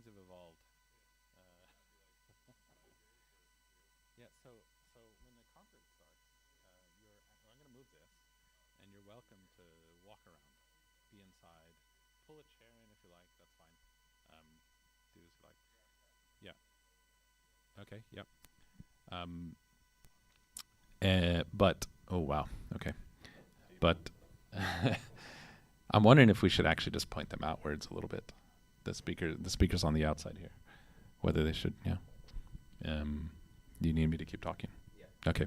things have evolved. Uh, yeah, so when the concert starts, I'm going to move this, and you're welcome to walk around, be inside, pull a chair in if you like. That's fine. Um, do as you like. Yeah. Okay. Yep. Um, but oh wow. Okay. But I'm wondering if we should actually just point them outwards a little bit. The speakers on the outside here. Whether they should, yeah. Do you need me to keep talking? Yeah. Okay.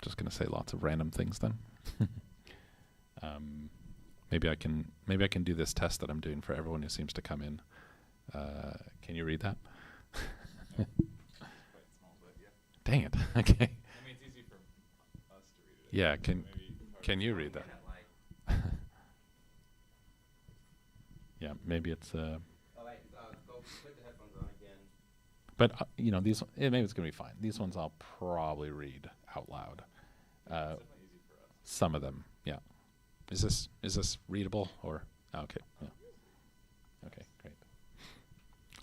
Just gonna say lots of random things then. Maybe I can do this test that I'm doing for everyone who seems to come in. Can you read that? Quite small, but yeah. Dang it. Okay. I mean, it's easy for us to read it. Yeah. So Can you read that? Yeah. Maybe it's. All right. Go put the headphones on again. But these. Maybe it's gonna be fine. These ones I'll probably read out loud. it's definitely easy for us. Some of them, yeah. Is this readable or okay? Yeah. Okay, great.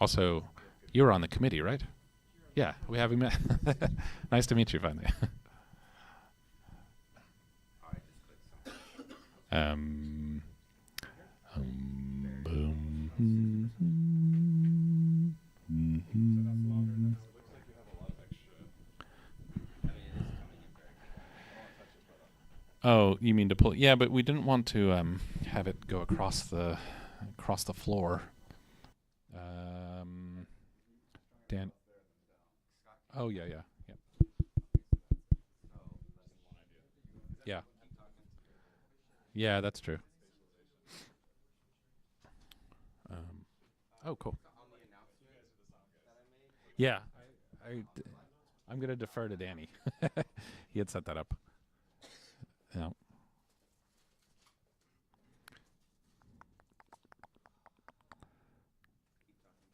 Also, you were on the committee, right? Yeah, we haven't met. Nice to meet you finally. All right, just click something. Boom. So that's longer than it looks like you have a lot of extra. I mean, it is coming in very quick. Oh, you mean to pull? Yeah, but we didn't want to have it go across the floor. Dan. Oh yeah. Yeah. Yeah, that's true. Oh, cool. On the announcement that I made. Yeah, I'm gonna defer to Danny. He had set that up. Yeah.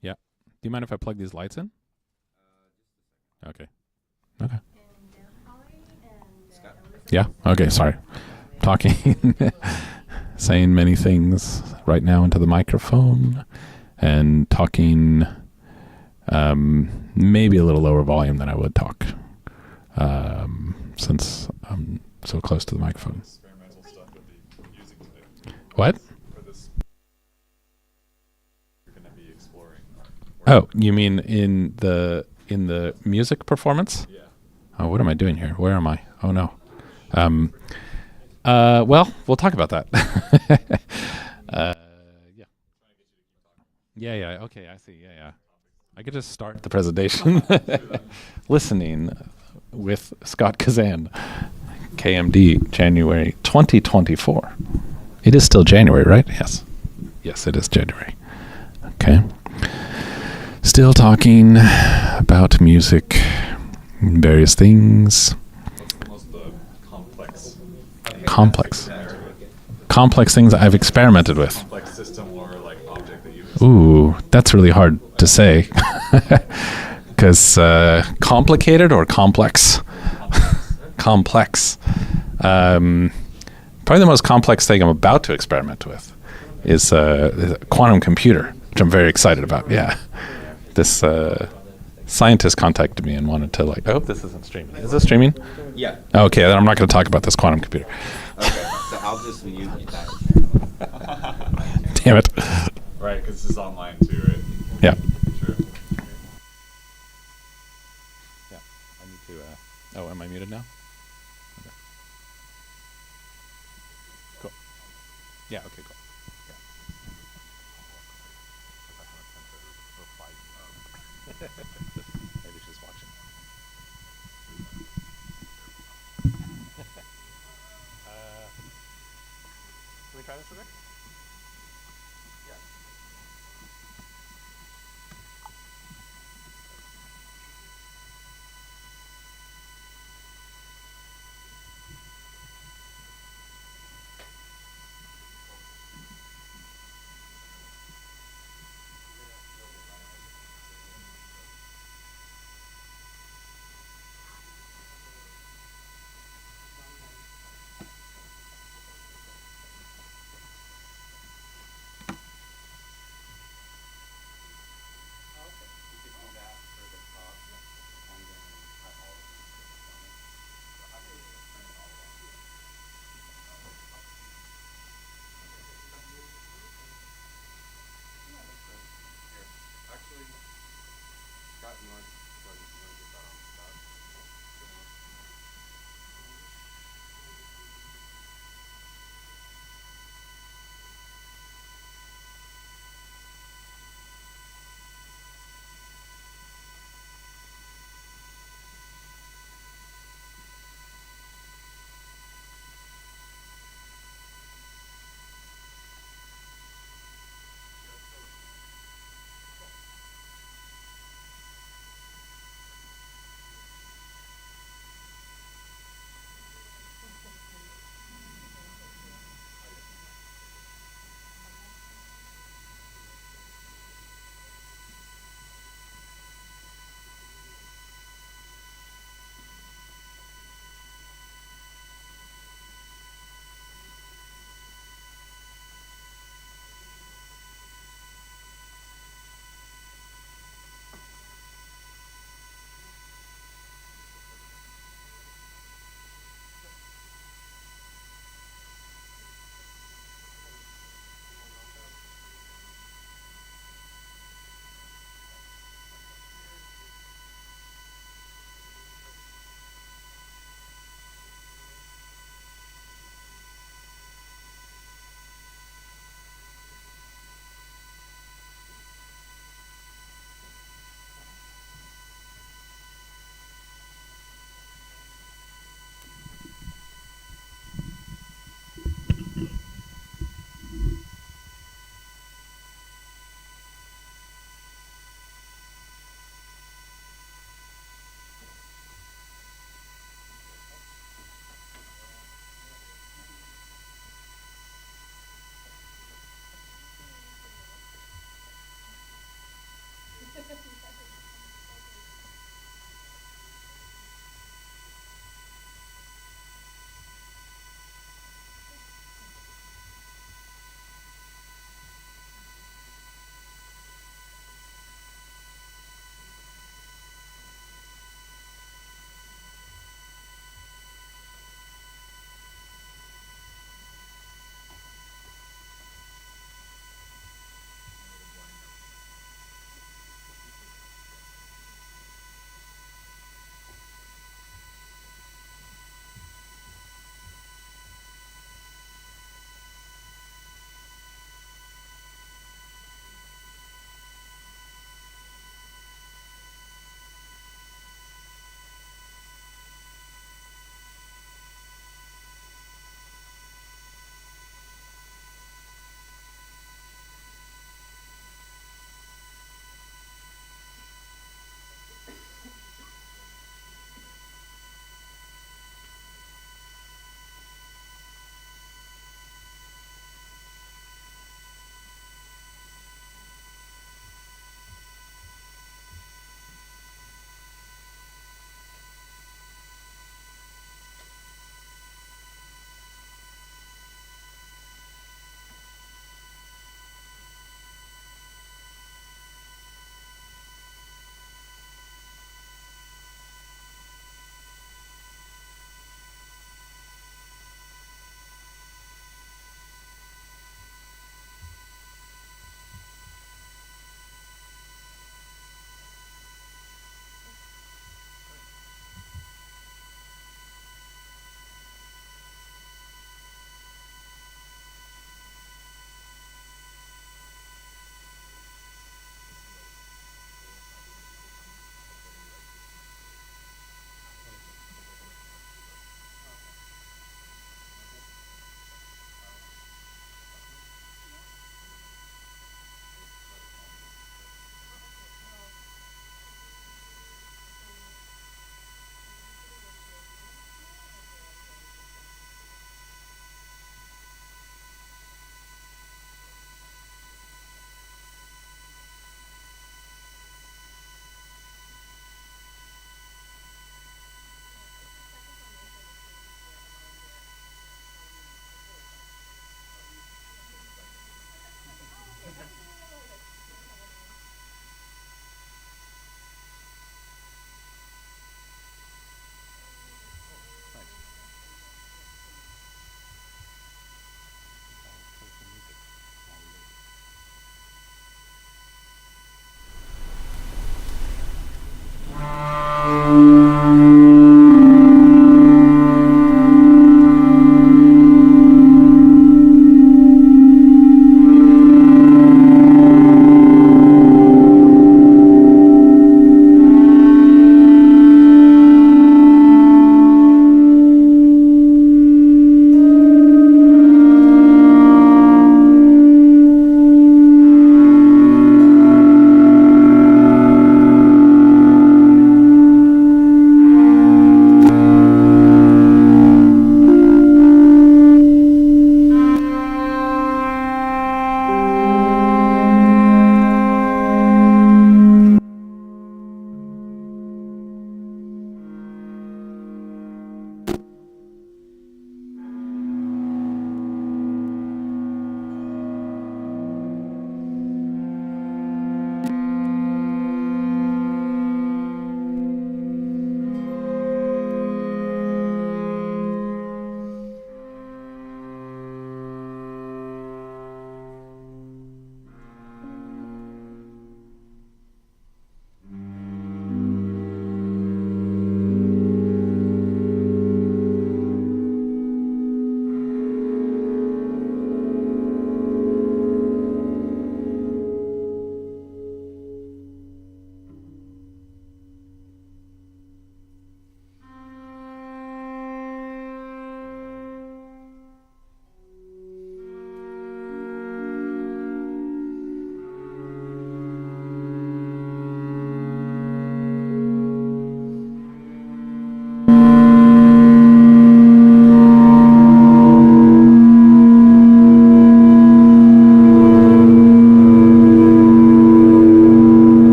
Yeah. Do you mind if I plug these lights in? Just a second. Okay. Okay. Scott? Yeah. Okay. Sorry. Talking, saying many things right now into the microphone, and talking maybe a little lower volume than I would talk, since I'm so close to the microphone. Experimental stuff you'll be using today. What? For this, you're going to be exploring. Oh, you mean in the music performance? Yeah. Oh, what am I doing here? Where am I? Oh no. Well, we'll talk about that. Yeah. Yeah. Okay, I see. Yeah. I could just start the presentation. Listening with Scott Cazan, KMD, January 2024. It is still January, right? Yes. Yes, it is January. Okay. Still talking about music and various things. What's the most Complex things I've experimented with. complex system or like object that you? Ooh, that's really hard to say. Because complicated or complex? Complex. Probably the most complex thing I'm about to experiment with is a quantum computer, which I'm very excited about. Yeah. This scientist contacted me and wanted to I hope this isn't streaming. Is this streaming? Yeah. Okay, then I'm not going to talk about this quantum computer. Okay. So I'll just mute you guys. Damn it. Right, because this is online too, right? Yeah. Sure. Yeah. I need to. Oh, am I muted now? Okay. Cool. Yeah. Okay. Cool. Yeah. Maybe she's watching. Can we try this real quick? Yeah.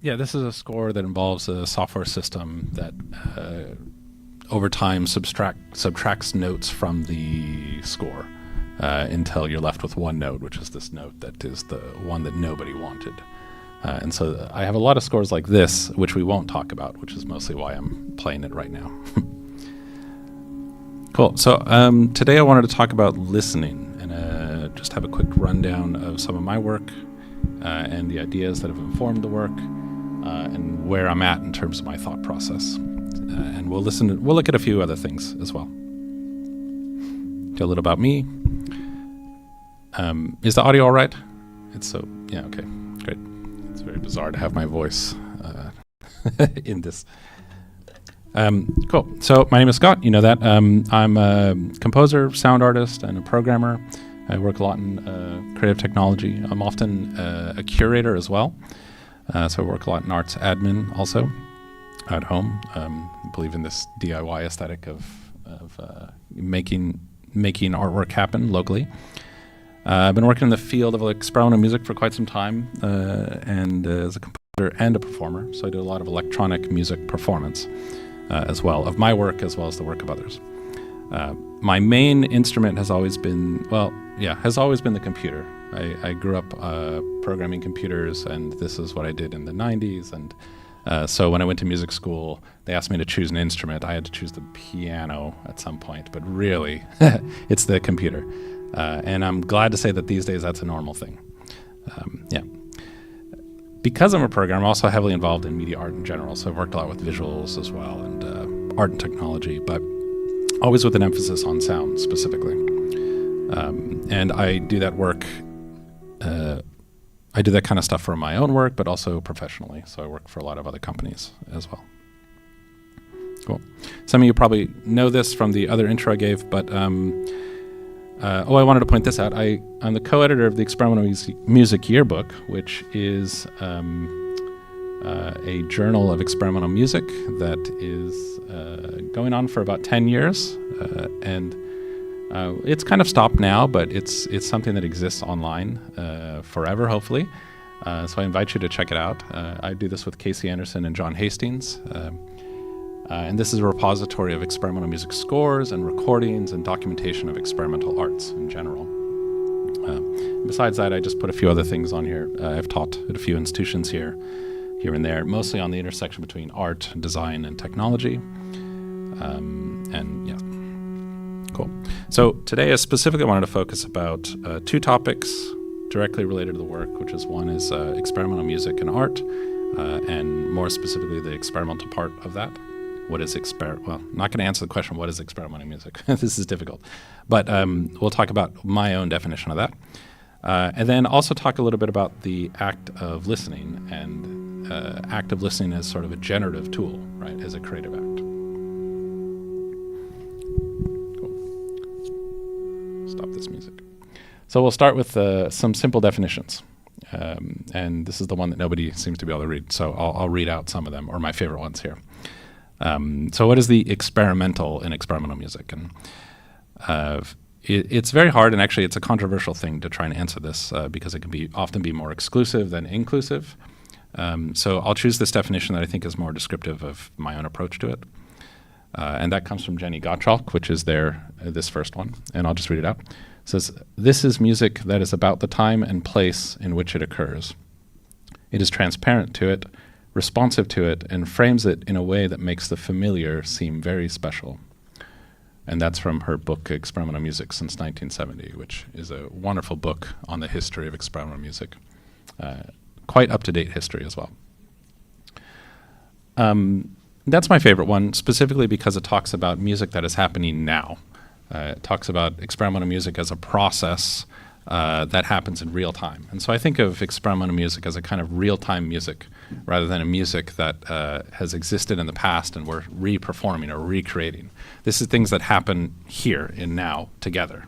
Yeah, this is a score that involves a software system that over time subtracts notes from the score until you're left with one note, which is this note that is the one that nobody wanted. And so I have a lot of scores like this, which we won't talk about, which is mostly why I'm playing it right now. Cool. So today I wanted to talk about listening and just have a quick rundown of some of my work and the ideas that have informed the work and where I'm at in terms of my thought process. And we'll look at a few other things as well. Tell a little about me. Is the audio all right? Yeah, okay, great. It's very bizarre to have my voice in this. Cool. So my name is Scott. You know that. I'm a composer, sound artist, and a programmer. I work a lot in creative technology. I'm often a curator as well. So I work a lot in arts admin also at home. I believe in this DIY aesthetic of making artwork happen locally. I've been working in the field of experimental music for quite some time, and as a composer and a performer. So I do a lot of electronic music performance as well, of my work as well as the work of others. My main instrument has always been the computer. I grew up programming computers, and this is what I did in the 90s. And so when I went to music school, they asked me to choose an instrument. I had to choose the piano at some point, but really, it's the computer. And I'm glad to say that these days that's a normal thing. Because I'm a programmer, I'm also heavily involved in media art in general. So I've worked a lot with visuals as well, and art and technology, but always with an emphasis on sound specifically. And I do that work, I do that kind of stuff for my own work, but also professionally. So I work for a lot of other companies as well. Cool. Some of you probably know this from the other intro I gave, but I wanted to point this out. I'm the co-editor of the Experimental Music Yearbook, which is a journal of experimental music that is going on for about 10 years. And it's kind of stopped now, but it's something that exists online forever, hopefully. So I invite you to check it out. I do this with Casey Anderson and John Hastings. And this is a repository of experimental music scores and recordings and documentation of experimental arts in general. Besides that, I just put a few other things on here. I've taught at a few institutions here and there, mostly on the intersection between art, design, and technology. Cool. So today I specifically wanted to focus about two topics directly related to the work, which is one is experimental music and art, and more specifically the experimental part of that. What is I'm not going to answer the question, what is experimental music? This is difficult. But we'll talk about my own definition of that. And then also talk a little bit about the act of listening, and act of listening as sort of a generative tool, right, as a creative act. stop this music. So we'll start with some simple definitions. And this is the one that nobody seems to be able to read. So I'll read out some of them, or my favorite ones here. So what is the experimental in experimental music? And it's very hard, and actually it's a controversial thing to try and answer this because it can often be more exclusive than inclusive. So I'll choose this definition that I think is more descriptive of my own approach to it. And that comes from Jenny Gottschalk, which is this first one, and I'll just read it out. It says, "This is music that is about the time and place in which it occurs. It is transparent to it, responsive to it, and frames it in a way that makes the familiar seem very special." And that's from her book, Experimental Music Since 1970, which is a wonderful book on the history of experimental music. Quite up-to-date history as well. That's my favorite one, specifically because it talks about music that is happening now. It talks about experimental music as a process that happens in real time. And so I think of experimental music as a kind of real-time music rather than a music that has existed in the past and we're re-performing or recreating. This is things that happen here in now together.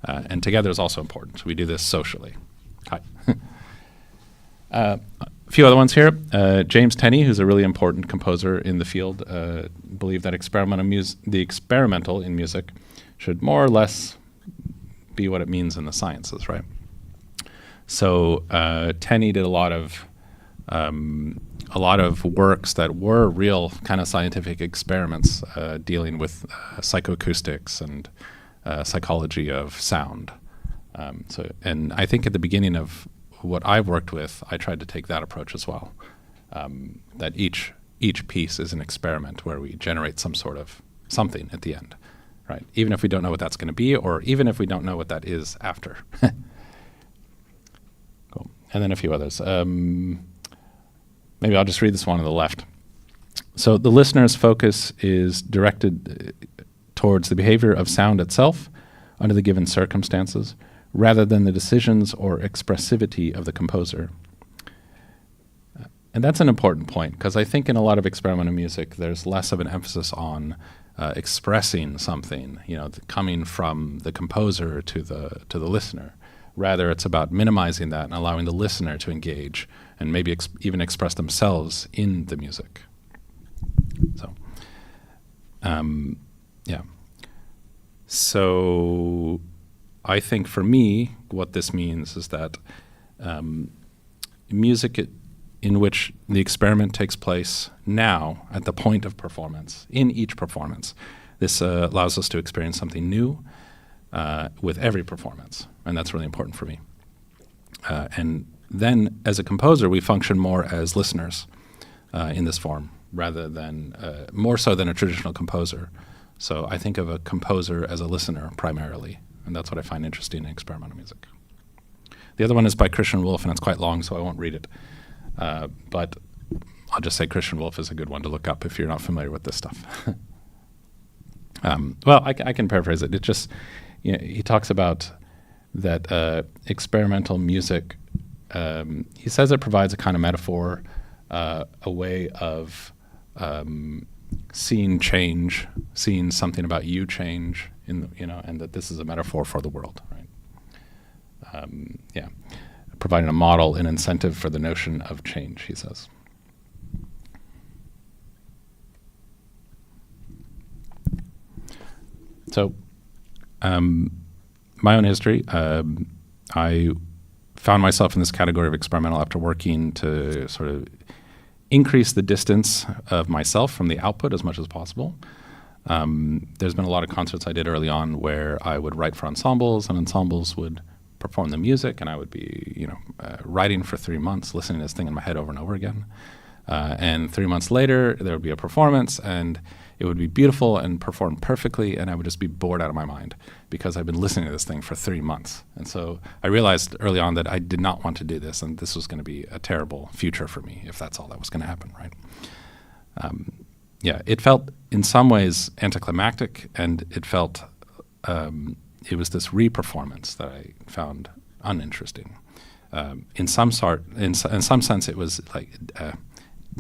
And together is also important. So we do this socially. Hi. A few other ones here. James Tenney, who's a really important composer in the field, believed that the experimental in music should more or less be what it means in the sciences, right? So Tenney did a lot of works that were real kind of scientific experiments dealing with psychoacoustics and psychology of sound. And I think at the beginning of what I've worked with, I tried to take that approach as well. That each piece is an experiment where we generate some sort of something at the end, right? Even if we don't know what that's going to be, or even if we don't know what that is after. Cool. And then a few others. Maybe I'll just read this one on the left. So the listener's focus is directed towards the behavior of sound itself under the given circumstances, rather than the decisions or expressivity of the composer. And that's an important point, because I think in a lot of experimental music, there's less of an emphasis on expressing something, coming from the composer to the listener. Rather, it's about minimizing that and allowing the listener to engage and maybe even express themselves in the music. So, yeah. So I think for me, what this means is that music in which the experiment takes place now at the point of performance, in each performance, this allows us to experience something new with every performance, and that's really important for me. And then as a composer, we function more as listeners in this form, rather than, more so than a traditional composer. So I think of a composer as a listener primarily. And that's what I find interesting in experimental music. The other one is by Christian Wolff, and it's quite long, so I won't read it. But I'll just say Christian Wolff is a good one to look up if you're not familiar with this stuff. Well, I can paraphrase it. It just, he talks about that experimental music, he says it provides a kind of metaphor, a way of seeing change, seeing something about you change, and that this is a metaphor for the world, right? Yeah, providing a model, an incentive for the notion of change, he says. So, my own history, I found myself in this category of experimental after working to sort of increase the distance of myself from the output as much as possible. There's been a lot of concerts I did early on where I would write for ensembles, and ensembles would perform the music, and I would be, writing for 3 months, listening to this thing in my head over and over again. And 3 months later, there would be a performance, and it would be beautiful and performed perfectly, and I would just be bored out of my mind because I've been listening to this thing for 3 months. And so I realized early on that I did not want to do this, and this was going to be a terrible future for me if that's all that was going to happen, right? Yeah, it felt in some ways anticlimactic, and it felt it was this re-performance that I found uninteresting. In some sense, it was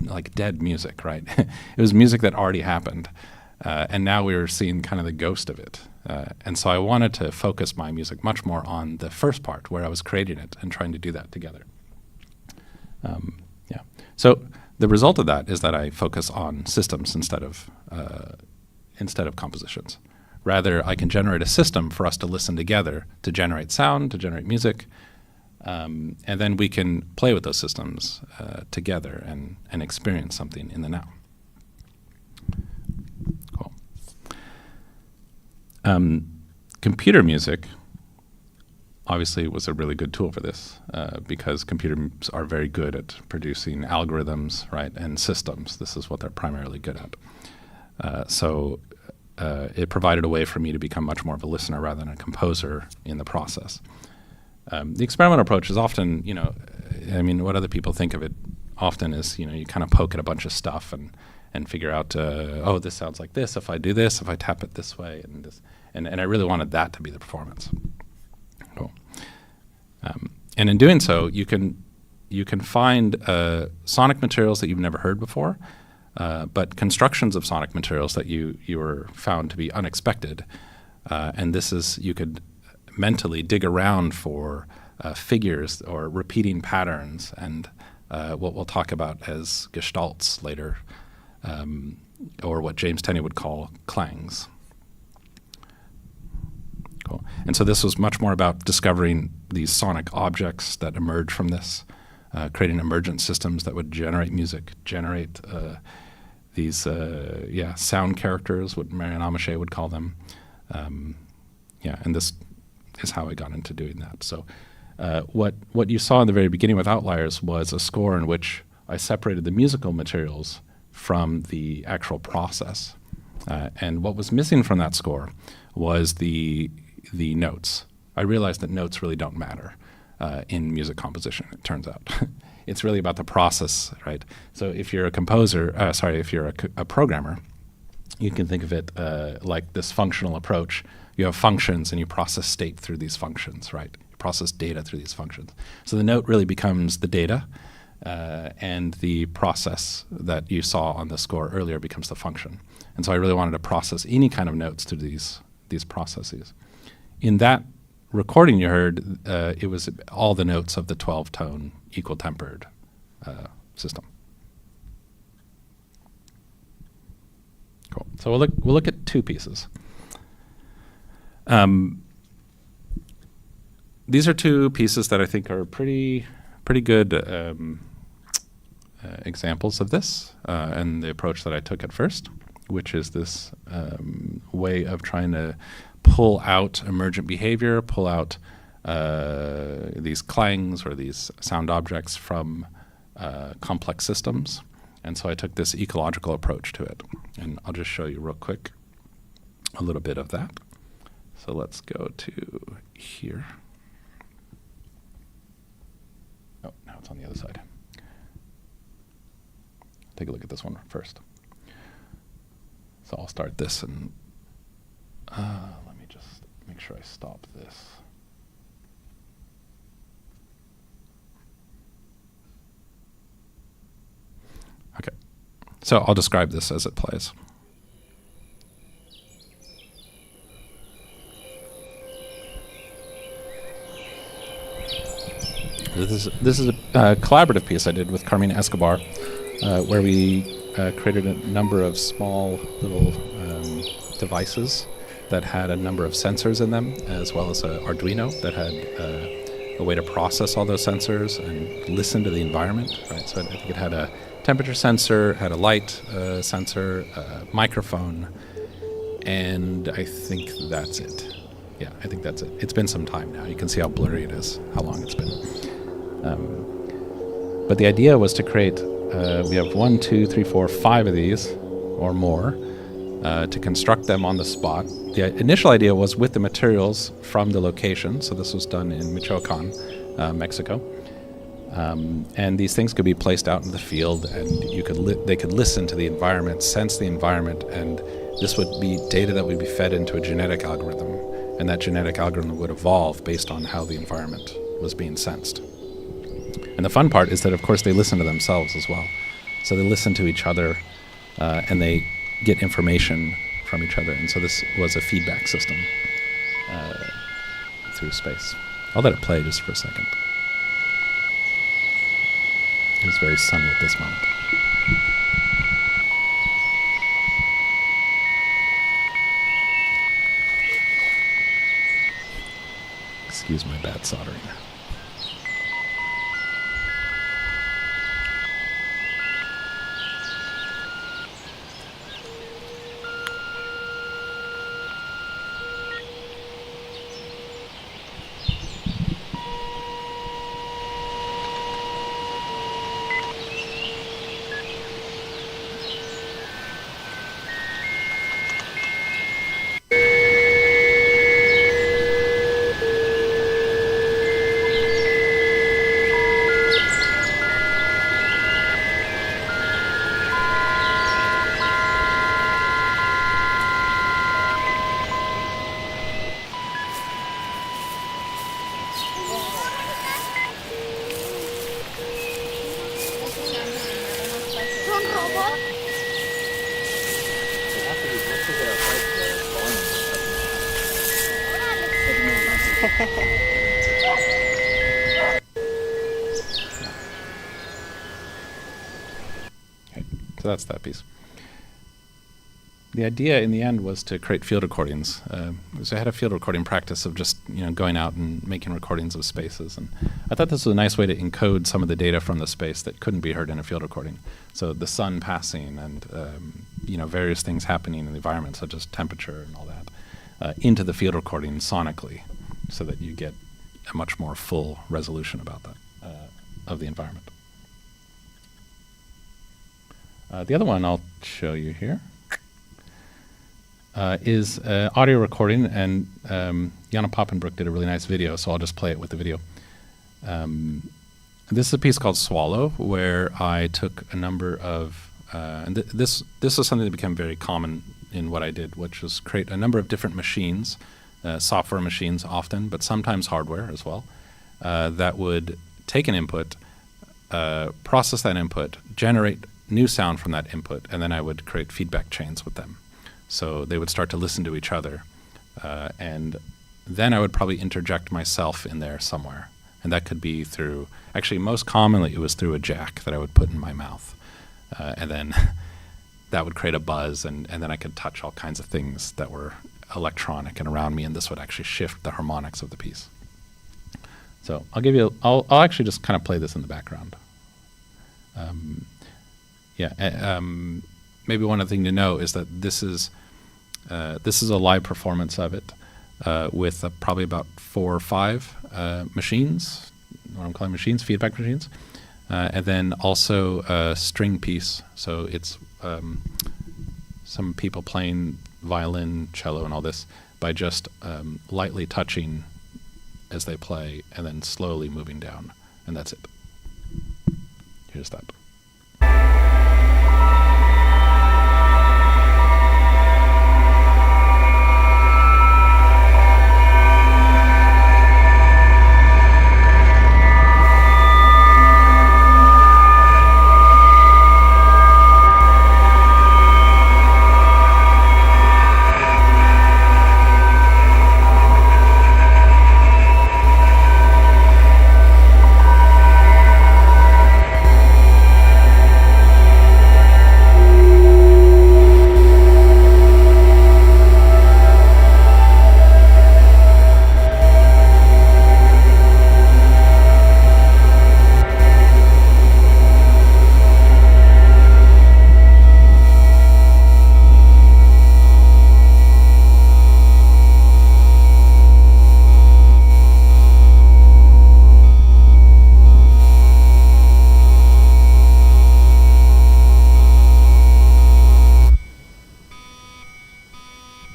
like dead music, right? It was music that already happened, And now we were seeing kind of the ghost of it. And so I wanted to focus my music much more on the first part where I was creating it and trying to do that together. Yeah. So the result of that is that I focus on systems instead of compositions. Rather, I can generate a system for us to listen together to generate sound, to generate music, and then we can play with those systems together and experience something in the now. Cool. Computer music obviously was a really good tool for this because computers are very good at producing algorithms, right, and systems. This is what they're primarily good at. So it provided a way for me to become much more of a listener rather than a composer in the process. The experimental approach is often, what other people think of it often is, you kind of poke at a bunch of stuff and figure out, this sounds like this if I do this, if I tap it this way, and this, and I really wanted that to be the performance. Cool. And in doing so, you can find sonic materials that you've never heard before, but constructions of sonic materials that you were found to be unexpected. And this is, you could mentally dig around for figures or repeating patterns and what we'll talk about as gestalts later, or what James Tenney would call clangs. Cool. And so this was much more about discovering these sonic objects that emerge from this, creating emergent systems that would generate music, generate these sound characters, what Marianne Amiche would call them. And this is how I got into doing that. So what you saw in the very beginning with Outliers was a score in which I separated the musical materials from the actual process. And what was missing from that score was the notes. I realized that notes really don't matter in music composition, it turns out. It's really about the process, right? So if you're a composer, if you're a programmer, you can think of it like this functional approach. You have functions and you process state through these functions, right? You process data through these functions. So the note really becomes the data, and the process that you saw on the score earlier becomes the function. And so I really wanted to process any kind of notes through these processes. In that recording you heard, it was all the notes of the 12-tone equal tempered system. Cool. So we'll look at two pieces. These are two pieces that I think are pretty good examples of this and the approach that I took at first, which is this way of trying to pull out emergent behavior, pull out these clangs or these sound objects from complex systems. And so I took this ecological approach to it. And I'll just show you real quick a little bit of that. So let's go to here. Oh, now it's on the other side. Take a look at this one first. So I'll start this and let me just make sure I stop this. Okay, so I'll describe this as it plays. This is a collaborative piece I did with Carmina Escobar, where we created a number of small little devices that had a number of sensors in them, as well as an Arduino that had a way to process all those sensors and listen to the environment. Right, so I think it had a temperature sensor, had a light sensor, a microphone, and I think that's it. Yeah, I think that's it. It's been some time now. You can see how blurry it is, how long it's been. But the idea was to create, we have 1, 2, 3, 4, 5 of these or more to construct them on the spot. The initial idea was with the materials from the location. So this was done in Michoacan, Mexico. And these things could be placed out in the field, and they could listen to the environment, sense the environment, and this would be data that would be fed into a genetic algorithm, and that genetic algorithm would evolve based on how the environment was being sensed. And the fun part is that, of course, they listen to themselves as well. So they listen to each other, and they get information from each other. And so this was a feedback system through space. I'll let it play just for a second. It was very sunny at this moment. Excuse my bad soldering. Okay, so that's that piece. The idea in the end was to create field recordings. So I had a field recording practice of just going out and making recordings of spaces, and I thought this was a nice way to encode some of the data from the space that couldn't be heard in a field recording. So the sun passing and various things happening in the environment, such as temperature and all that, into the field recording sonically, so that you get a much more full resolution about that of the environment. The other one I'll show you here is audio recording, and Jana Poppenbrook did a really nice video, so I'll just play it with the video. This is a piece called Swallow, where I took a number of, and this is something that became very common in what I did, which was create a number of different machines, software machines often, but sometimes hardware as well, that would take an input, process that input, generate new sound from that input, and then I would create feedback chains with them. So they would start to listen to each other, and then I would probably interject myself in there somewhere. And that could be through, actually most commonly it was through a jack that I would put in my mouth. And then that would create a buzz, and then I could touch all kinds of things that were electronic and around me, and this would actually shift the harmonics of the piece. So I'll actually just kind of play this in the background. Maybe one other thing to know is that this is a live performance of it with probably about 4 or 5 machines, what I'm calling machines, feedback machines, and then also a string piece. So it's some people playing violin, cello, and all this by just lightly touching as they play and then slowly moving down, and that's it. Here's that.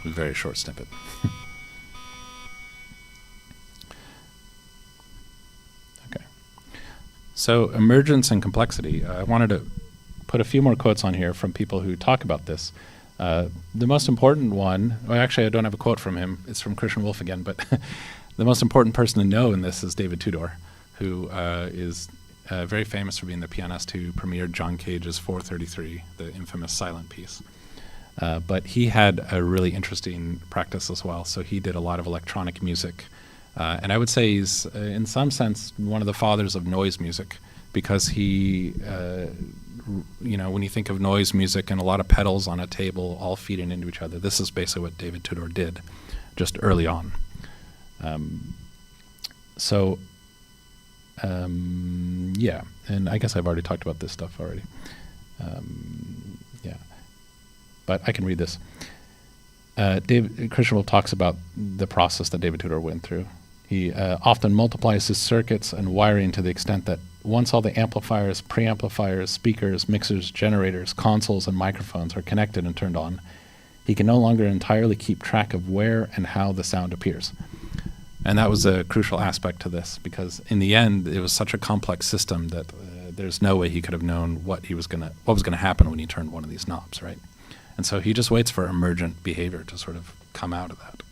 Very short snippet. Okay. So emergence and complexity. I wanted to put a few more quotes on here from people who talk about this. The most important one, well, actually I don't have a quote from him. It's from Christian Wolff again, but the most important person to know in this is David Tudor, who is very famous for being the pianist who premiered John Cage's 433, the infamous silent piece. But he had a really interesting practice as well. So he did a lot of electronic music. And I would say he's, in some sense, one of the fathers of noise music, because he, when you think of noise music and a lot of pedals on a table all feeding into each other, this is basically what David Tudor did just early on. Yeah, and I guess I've already talked about this stuff already. Yeah, but I can read this. Christian talks about the process that David Tudor went through. He often multiplies his circuits and wiring to the extent that once all the amplifiers, preamplifiers, speakers, mixers, generators, consoles, and microphones are connected and turned on, he can no longer entirely keep track of where and how the sound appears. And that was a crucial aspect to this, because in the end, it was such a complex system that there's no way he could have known what was going to happen when he turned one of these knobs, right? And so he just waits for emergent behavior to sort of come out of that.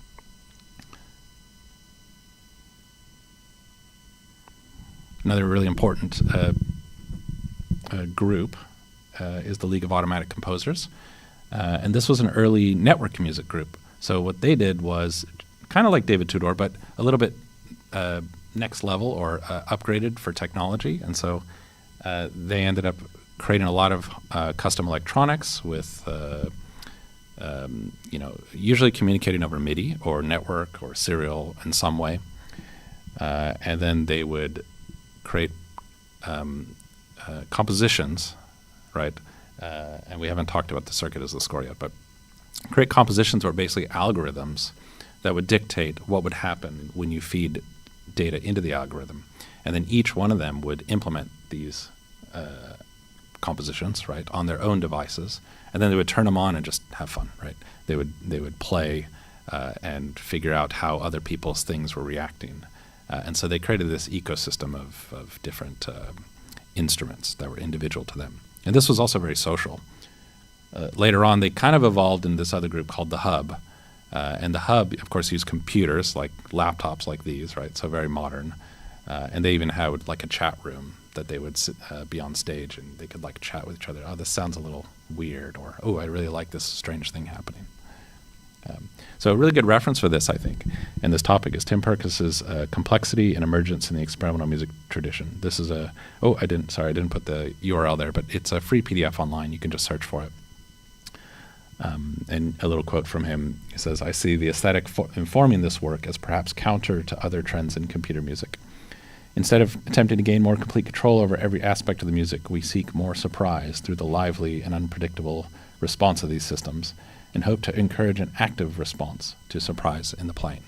Another really important group is the League of Automatic Composers. And this was an early network music group. So what they did was kind of like David Tudor, but a little bit next level or upgraded for technology. And so they ended up creating a lot of custom electronics with, usually communicating over MIDI or network or serial in some way. And then they would create compositions, right? And we haven't talked about the circuit as the score yet, but create compositions or basically algorithms that would dictate what would happen when you feed data into the algorithm. And then each one of them would implement these compositions, right, on their own devices. And then they would turn them on and just have fun, right? They would play and figure out how other people's things were reacting. And so they created this ecosystem of different instruments that were individual to them. And this was also very social. Later on, they kind of evolved in this other group called the Hub. And the Hub, of course, used computers, like laptops like these, right? So very modern. And they even had like a chat room that they would be on stage and they could like chat with each other. Oh, this sounds a little weird, or oh, I really like this strange thing happening. So a really good reference for this, I think, and this topic is Tim Perkis's Complexity and Emergence in the Experimental Music Tradition. This is I didn't put the URL there, but it's a free PDF online. You can just search for it. And a little quote from him. He says, "I see the aesthetic informing this work as perhaps counter to other trends in computer music. Instead of attempting to gain more complete control over every aspect of the music, we seek more surprise through the lively and unpredictable response of these systems, and hope to encourage an active response to surprise in the playing."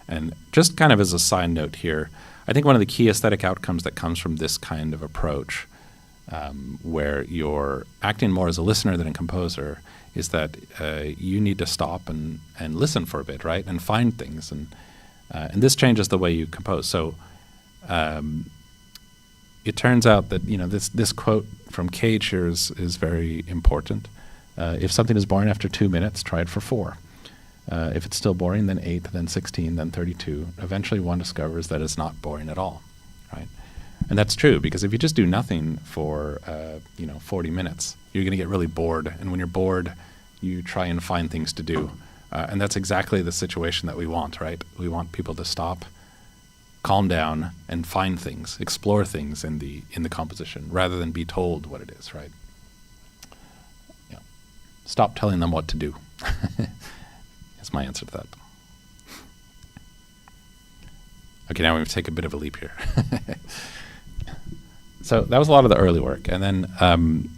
And just kind of as a side note here, I think one of the key aesthetic outcomes that comes from this kind of approach, where you're acting more as a listener than a composer, is that you need to stop and listen for a bit, right, and find things. And this changes the way you compose. So it turns out that this quote from Keio here is very important. If something is boring after 2 minutes, try it for 4. If it's still boring, then 8, then 16, then 32. Eventually one discovers that it's not boring at all, right? And that's true, because if you just do nothing for 40 minutes, you're going to get really bored. And when you're bored, you try and find things to do. And that's exactly the situation that we want, right? We want people to stop, calm down, and find things, explore things in the composition, rather than be told what it is, right? Yeah. Stop telling them what to do. That's my answer to that. Okay, now we're going to take a bit of a leap here. So that was a lot of the early work. And then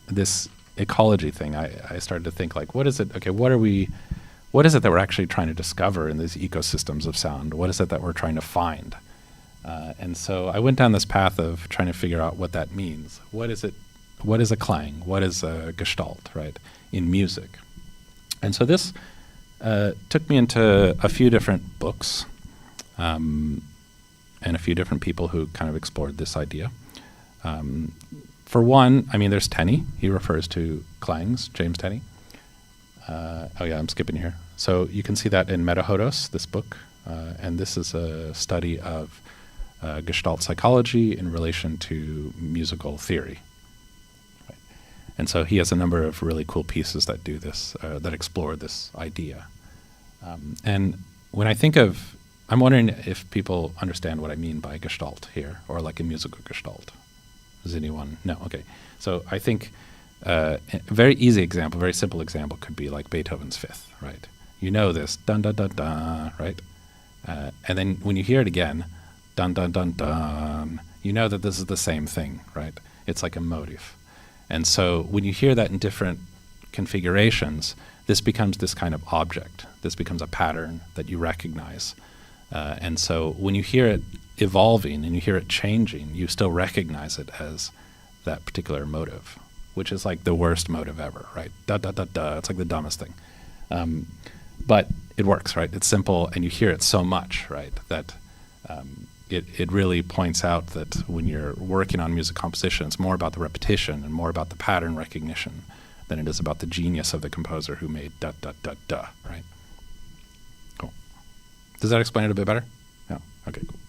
this ecology thing, I started to think, like, what is it? Okay, what is it that we're actually trying to discover in these ecosystems of sound? What is it that we're trying to find? And so I went down this path of trying to figure out what that means. What is it? What is a clang? What is a gestalt, right, in music? And so this took me into a few different books and a few different people who kind of explored this idea. For one, there's Tenney. He refers to clangs, James Tenney. I'm skipping here. So you can see that in Metahodos, this book. And this is a study of Gestalt psychology in relation to musical theory. Right? And so he has a number of really cool pieces that do this, that explore this idea. And when I think of, I'm wondering if people understand what I mean by Gestalt here, or like a musical Gestalt. Does anyone? No, okay. So I think a very easy example, very simple example could be like Beethoven's Fifth, right? You know this, dun dun dun dun, right? And then when you hear it again, dun dun dun dun, you know that this is the same thing, right? It's like a motif. And so when you hear that in different configurations, this becomes this kind of object. This becomes a pattern that you recognize. And so when you hear it evolving and you hear it changing, you still recognize it as that particular motive, which is like the worst motive ever, right? Da da da da. It's like the dumbest thing. But it works, right? It's simple, and you hear it so much, right, that it really points out that when you're working on music composition, it's more about the repetition and more about the pattern recognition than it is about the genius of the composer who made da da da da, right? Cool. Does that explain it a bit better? Yeah. Okay. Cool.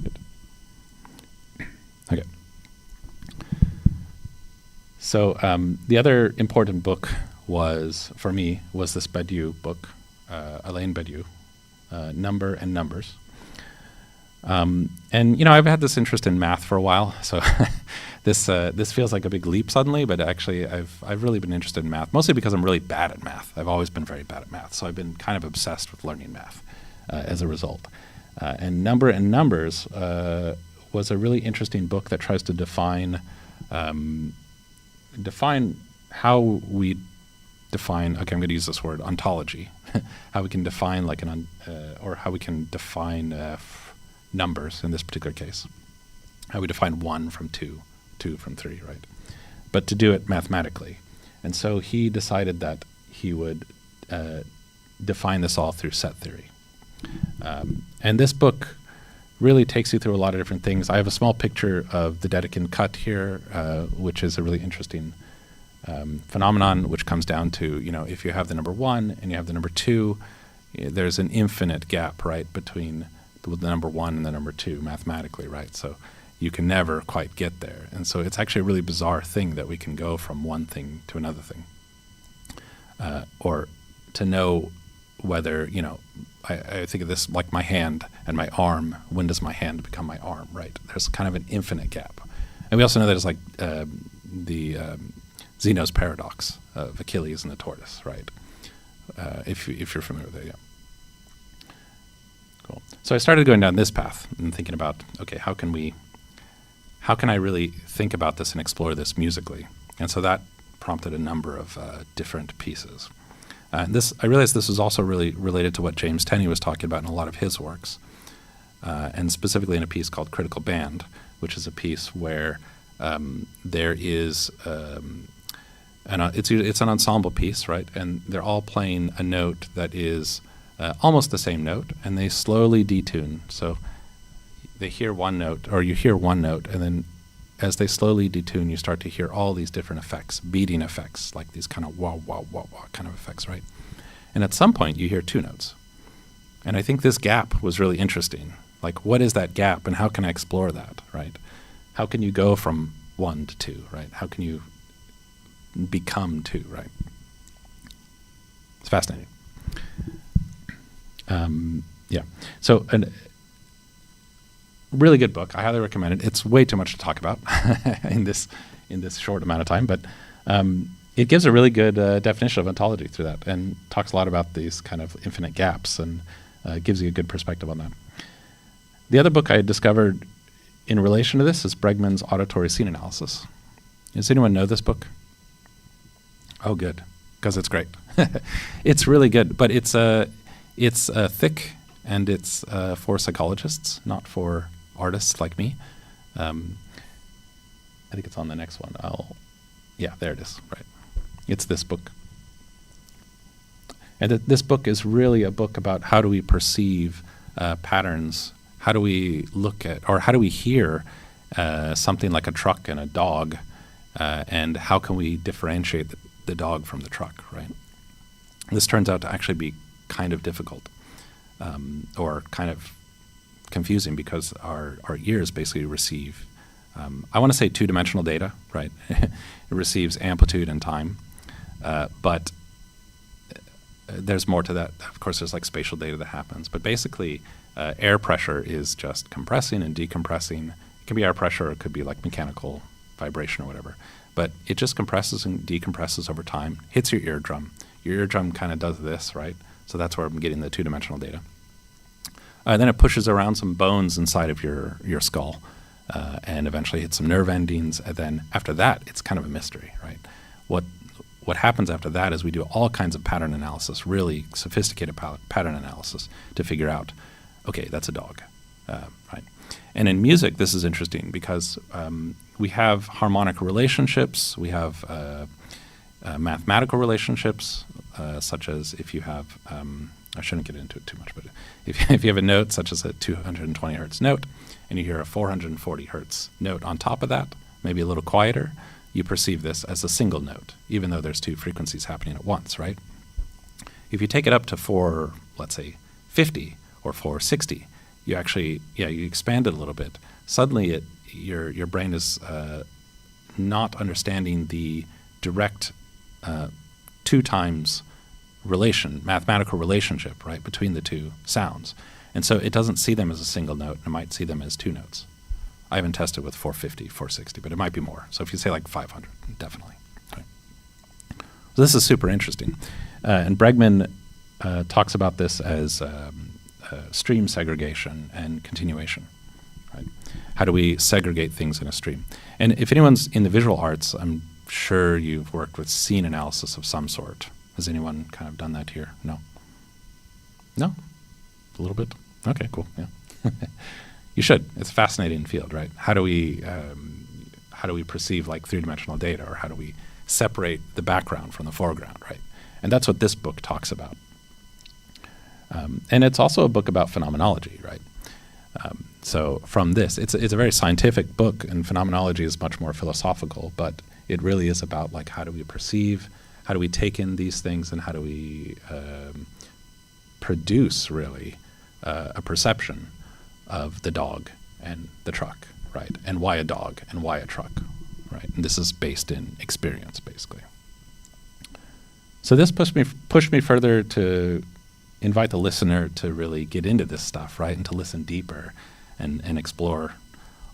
Good. Okay. So the other important book for me was this Badiou book, Alain Badiou, Number and Numbers. And I've had this interest in math for a while, so this feels like a big leap suddenly, but actually I've really been interested in math, mostly because I'm really bad at math. I've always been very bad at math, so I've been kind of obsessed with learning math as a result. And Number and Numbers was a really interesting book that tries to define how we define, okay, I'm going to use this word, ontology, how we can define like or how we can define numbers in this particular case, how we define 1 from 2, 2 from 3, right? But to do it mathematically. And so he decided that he would define this all through set theory. And this book really takes you through a lot of different things. I have a small picture of the Dedekind cut here, which is a really interesting phenomenon, which comes down to, if you have the number 1 and you have the number 2, there's an infinite gap, right, between the number 1 and the number 2 mathematically, right? So you can never quite get there. And so it's actually a really bizarre thing that we can go from one thing to another thing. Or to know whether, I think of this like my hand and my arm. When does my hand become my arm, right? There's kind of an infinite gap. And we also know that it's like the Zeno's paradox of Achilles and the tortoise, right? If you're familiar with it, yeah. Cool. So I started going down this path and thinking about, okay, how can I really think about this and explore this musically? And so that prompted a number of different pieces. And I realized this was also really related to what James Tenney was talking about in a lot of his works, and specifically in a piece called Critical Band, which is a piece where there is it's an ensemble piece, right? And they're all playing a note that is almost the same note, and they slowly detune. So they hear one note, or you hear one note, and then as they slowly detune, you start to hear all these different effects, beating effects, like these kind of wah, wah, wah, wah kind of effects, right? And at some point, you hear 2 notes. And I think this gap was really interesting. Like, what is that gap, and how can I explore that, right? How can you go from 1 to 2, right? How can you become 2, right? It's fascinating. Yeah. So, a really good book. I highly recommend it. It's way too much to talk about in this short amount of time, but it gives a really good definition of ontology through that, and talks a lot about these kind of infinite gaps, and gives you a good perspective on that. The other book I discovered in relation to this is Bregman's Auditory Scene Analysis. Does anyone know this book? Oh, good, because it's great. It's really good, but it's thick, and it's for psychologists, not for artists like me. I think it's on the next one. Yeah, there it is, right. It's this book. And this book is really a book about how do we perceive patterns, how do we look at, or how do we hear something like a truck and a dog, and how can we differentiate the dog from the truck, right? This turns out to actually be kind of difficult, or kind of confusing because our ears basically receive, I want to say two-dimensional data, right? It receives amplitude and time, but there's more to that. Of course, there's like spatial data that happens, but basically air pressure is just compressing and decompressing. It can be air pressure, or it could be like mechanical vibration or whatever, but it just compresses and decompresses over time, hits your eardrum. Your eardrum kind of does this, right? So that's where I'm getting the two-dimensional data. Then it pushes around some bones inside of your skull and eventually hits some nerve endings. And then after that, it's kind of a mystery, right? What happens after that is we do all kinds of pattern analysis, really sophisticated pattern analysis to figure out, okay, that's a dog, right? And in music, this is interesting because we have harmonic relationships, we have mathematical relationships, such as if you have, I shouldn't get into it too much, but if you have a note such as a 220 hertz note, and you hear a 440 hertz note on top of that, maybe a little quieter, you perceive this as a single note, even though there's two frequencies happening at once, right? If you take it up to let's say 450 or 460, you actually, you expand it a little bit. Suddenly your brain is not understanding the direct two times mathematical relationship, right, between the two sounds. And so it doesn't see them as a single note. It might see them as two notes. I haven't tested with 450, 460, but it might be more. So if you say like 500, definitely. Right. So this is super interesting. And Bregman talks about this as stream segregation and continuation. Right? How do we segregate things in a stream? And if anyone's in the visual arts, I'm sure you've worked with scene analysis of some sort. Has anyone kind of done that here? No? No? A little bit? Okay, cool, yeah. You should. It's a fascinating field, right? How do we perceive like three-dimensional data, or how do we separate the background from the foreground, right? And that's what this book talks about. And it's also a book about phenomenology, right? So from this, it's a very scientific book, and phenomenology is much more philosophical, but it really is about like how do we perceive, how do we take in these things, and how do we produce really a perception of the dog and the truck, right? And why a dog and why a truck, right? And this is based in experience, basically. So this pushed me further to invite the listener to really get into this stuff, right? And to listen deeper and explore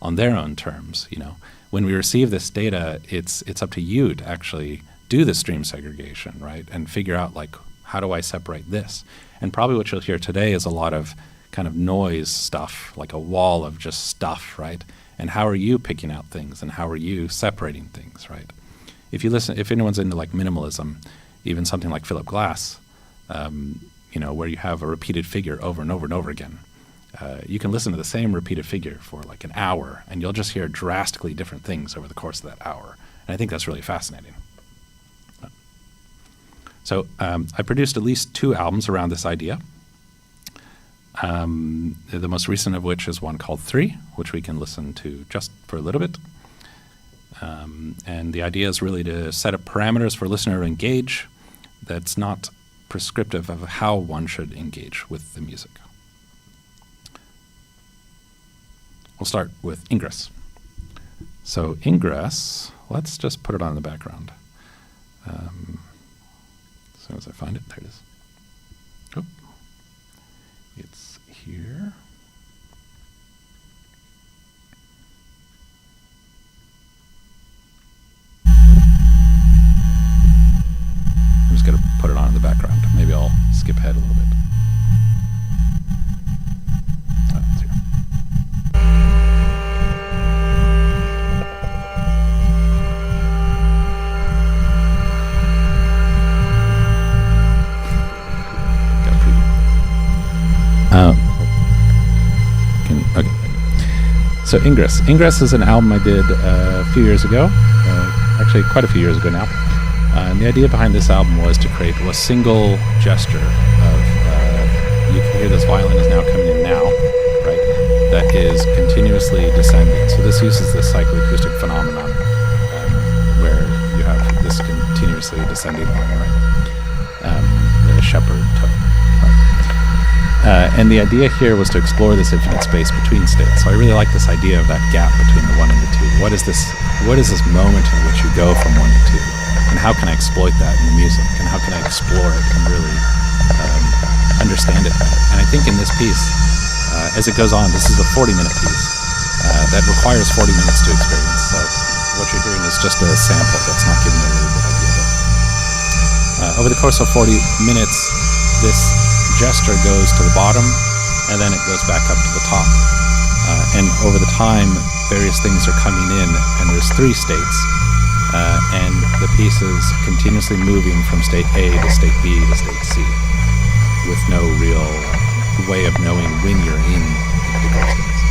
on their own terms, you know. When we receive this data, it's up to you to actually do the stream segregation, right? And figure out like, how do I separate this? And probably what you'll hear today is a lot of kind of noise stuff, like a wall of just stuff, right? And how are you picking out things, and how are you separating things, right? If anyone's into like minimalism, even something like Philip Glass, you know, where you have a repeated figure over and over and over again, you can listen to the same repeated figure for like an hour, and you'll just hear drastically different things over the course of that hour. And I think that's really fascinating. So I produced at least 2 albums around this idea. The most recent of which is one called 3, which we can listen to just for a little bit. And the idea is really to set up parameters for a listener to engage that's not prescriptive of how one should engage with the music. We'll start with Ingress. So Ingress, let's just put it on in the background. As soon as I find it, there it is. Oh, it's here. I'm just going to put it on in the background. Maybe I'll skip ahead a little bit. Oh, it's here. Okay. So Ingress. Ingress is an album I did a few years ago, actually quite a few years ago now. And the idea behind this album was to create a single gesture of, you can hear this violin is now coming in now, right? That is continuously descending. So this uses the psychoacoustic phenomenon where you have this continuously descending line, right? The shepherd tone, right? And the idea here was to explore this infinite space between states. So I really like this idea of that gap between the 1 and the 2. What is this moment in which you go from 1 to 2? And how can I exploit that in the music? And how can I explore it and really understand it better? And I think in this piece, as it goes on, this is a 40-minute piece that requires 40 minutes to experience. So what you're hearing is just a sample that's not giving you a really good idea of it. Over the course of 40 minutes, this gesture goes to the bottom, and then it goes back up to the top. And over the time, various things are coming in, and there's 3 states. And the piece is continuously moving from state A to state B to state C, with no real way of knowing when you're in the particular states.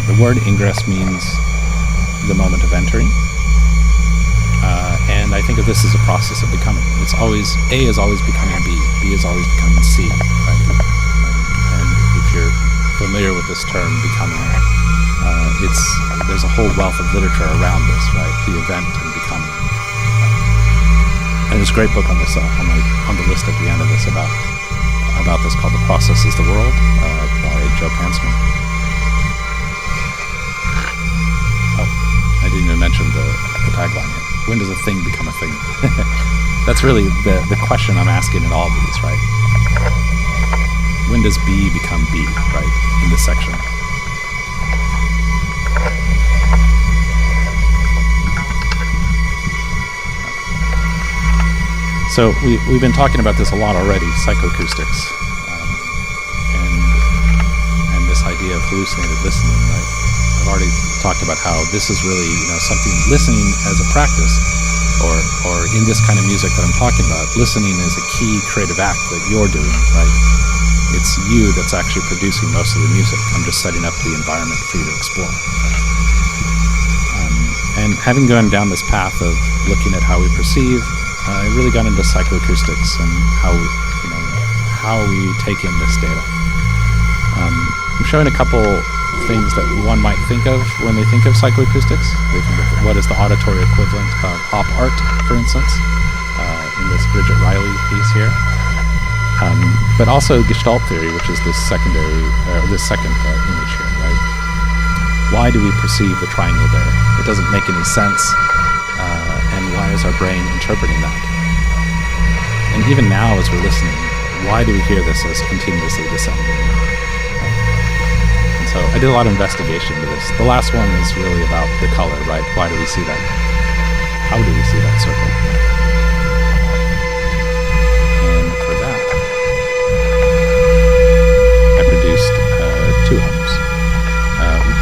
The word ingress means the moment of entering. And I think of this as a process of becoming. It's always, A is always becoming B is always becoming C, right? And if you're familiar with this term, becoming, there's a whole wealth of literature around this, right? The event and becoming. And there's a great book on this, on the list at the end of this about this called The Process is the World, by Joe Pansman. Oh, I didn't even mention the tagline yet. When does a thing become a thing? That's really the question I'm asking in all of these, right? When does B become B, right, in this section? So we've been talking about this a lot already, psychoacoustics, and this idea of hallucinated listening, right? I've already talked about how this is really, something, listening as a practice, or in this kind of music that I'm talking about, listening is a key creative act that you're doing, right? It's you that's actually producing most of the music. I'm just setting up the environment for you to explore. And having gone down this path of looking at how we perceive, I really got into psychoacoustics and how we take in this data. I'm showing a couple things that one might think of when they think of psychoacoustics. They think of what is the auditory equivalent of pop art, for instance, in this Bridget Riley piece here. But also Gestalt theory, which is this second image here, right? Why do we perceive the triangle there? It doesn't make any sense. And why is our brain interpreting that? And even now, as we're listening, why do we hear this as continuously descending? And so I did a lot of investigation into this. The last one is really about the color, right? Why do we see that? How do we see that circle? And for that, I produced 2 hums.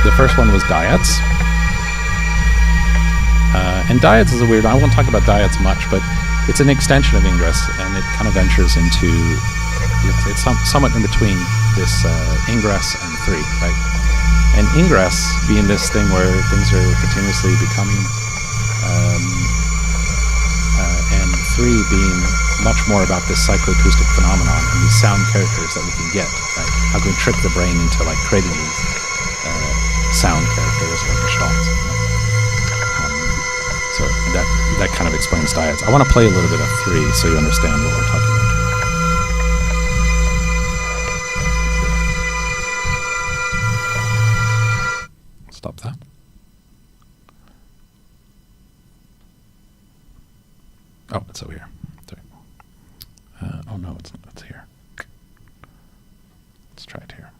The first one was dyads. And dyads is a weird one. I won't talk about dyads much, but it's an extension of ingress, and it kind of ventures into, it's somewhat in between this ingress and 3, right? And ingress being this thing where things are continuously becoming, and 3 being much more about this psychoacoustic phenomenon and these sound characters that we can get, right? How can we trick the brain into creating these sound characters or gestalts? So that kind of explains dyads. I want to play a little bit of 3 so you understand what we're talking about. Stop that. Oh, it's over here. Sorry. Oh no, it's not. It's here. Let's try it here.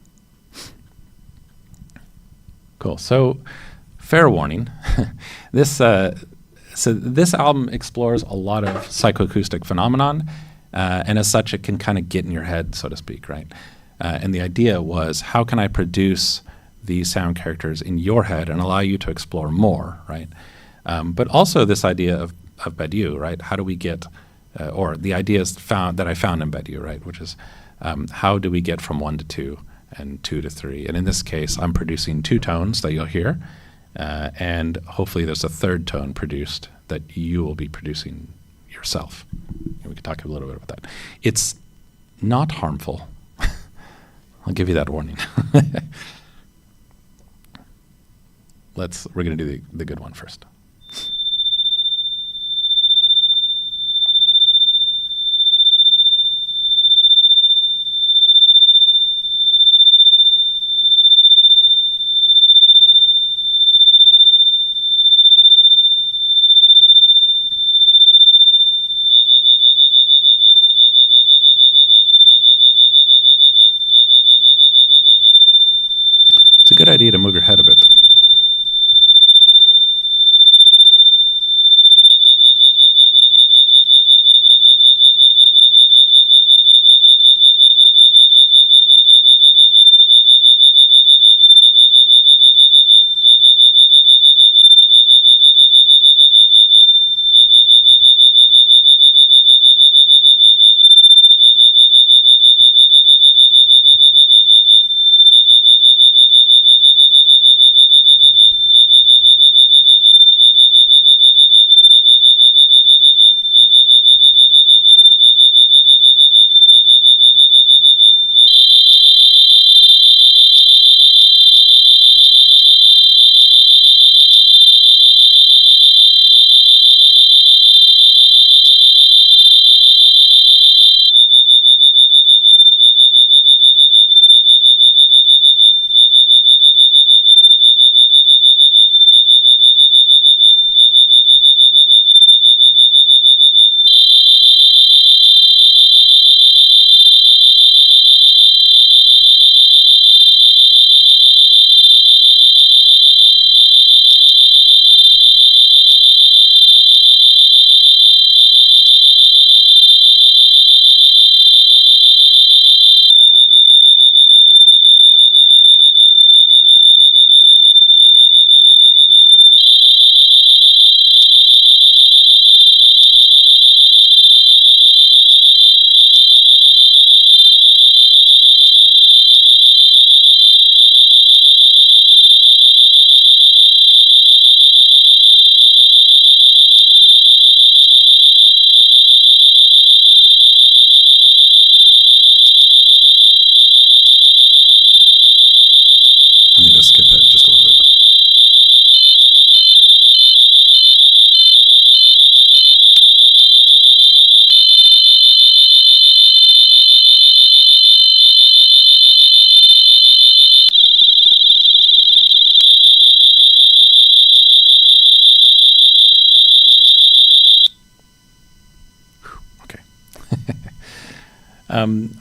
Cool. So, fair warning. This album explores a lot of psychoacoustic phenomenon, and as such, it can kind of get in your head, so to speak, right? And the idea was, how can I produce these sound characters in your head and allow you to explore more, right? But also this idea of Badiou, right? How do we get, or the ideas that I found in Badiou, right? Which is, how do we get from 1 to 2 and 2 to 3? And in this case, I'm producing 2 tones that you'll hear. And hopefully there's a 3rd tone produced that you will be producing yourself. And we can talk a little bit about that. It's not harmful. I'll give you that warning. We're going to do the good one first.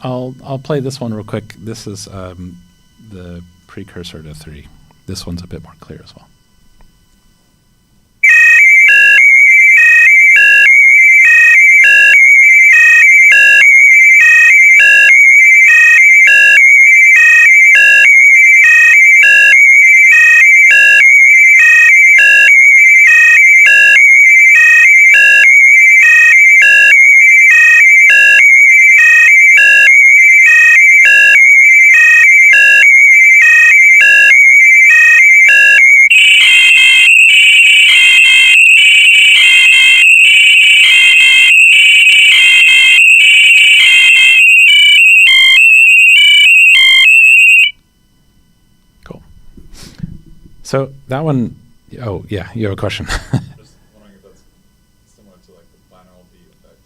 I'll play this one real quick. This is the precursor to 3. This one's a bit more clear as well. So that one, oh yeah, you have a question. Just wondering if that's similar to like the binaural beat effect,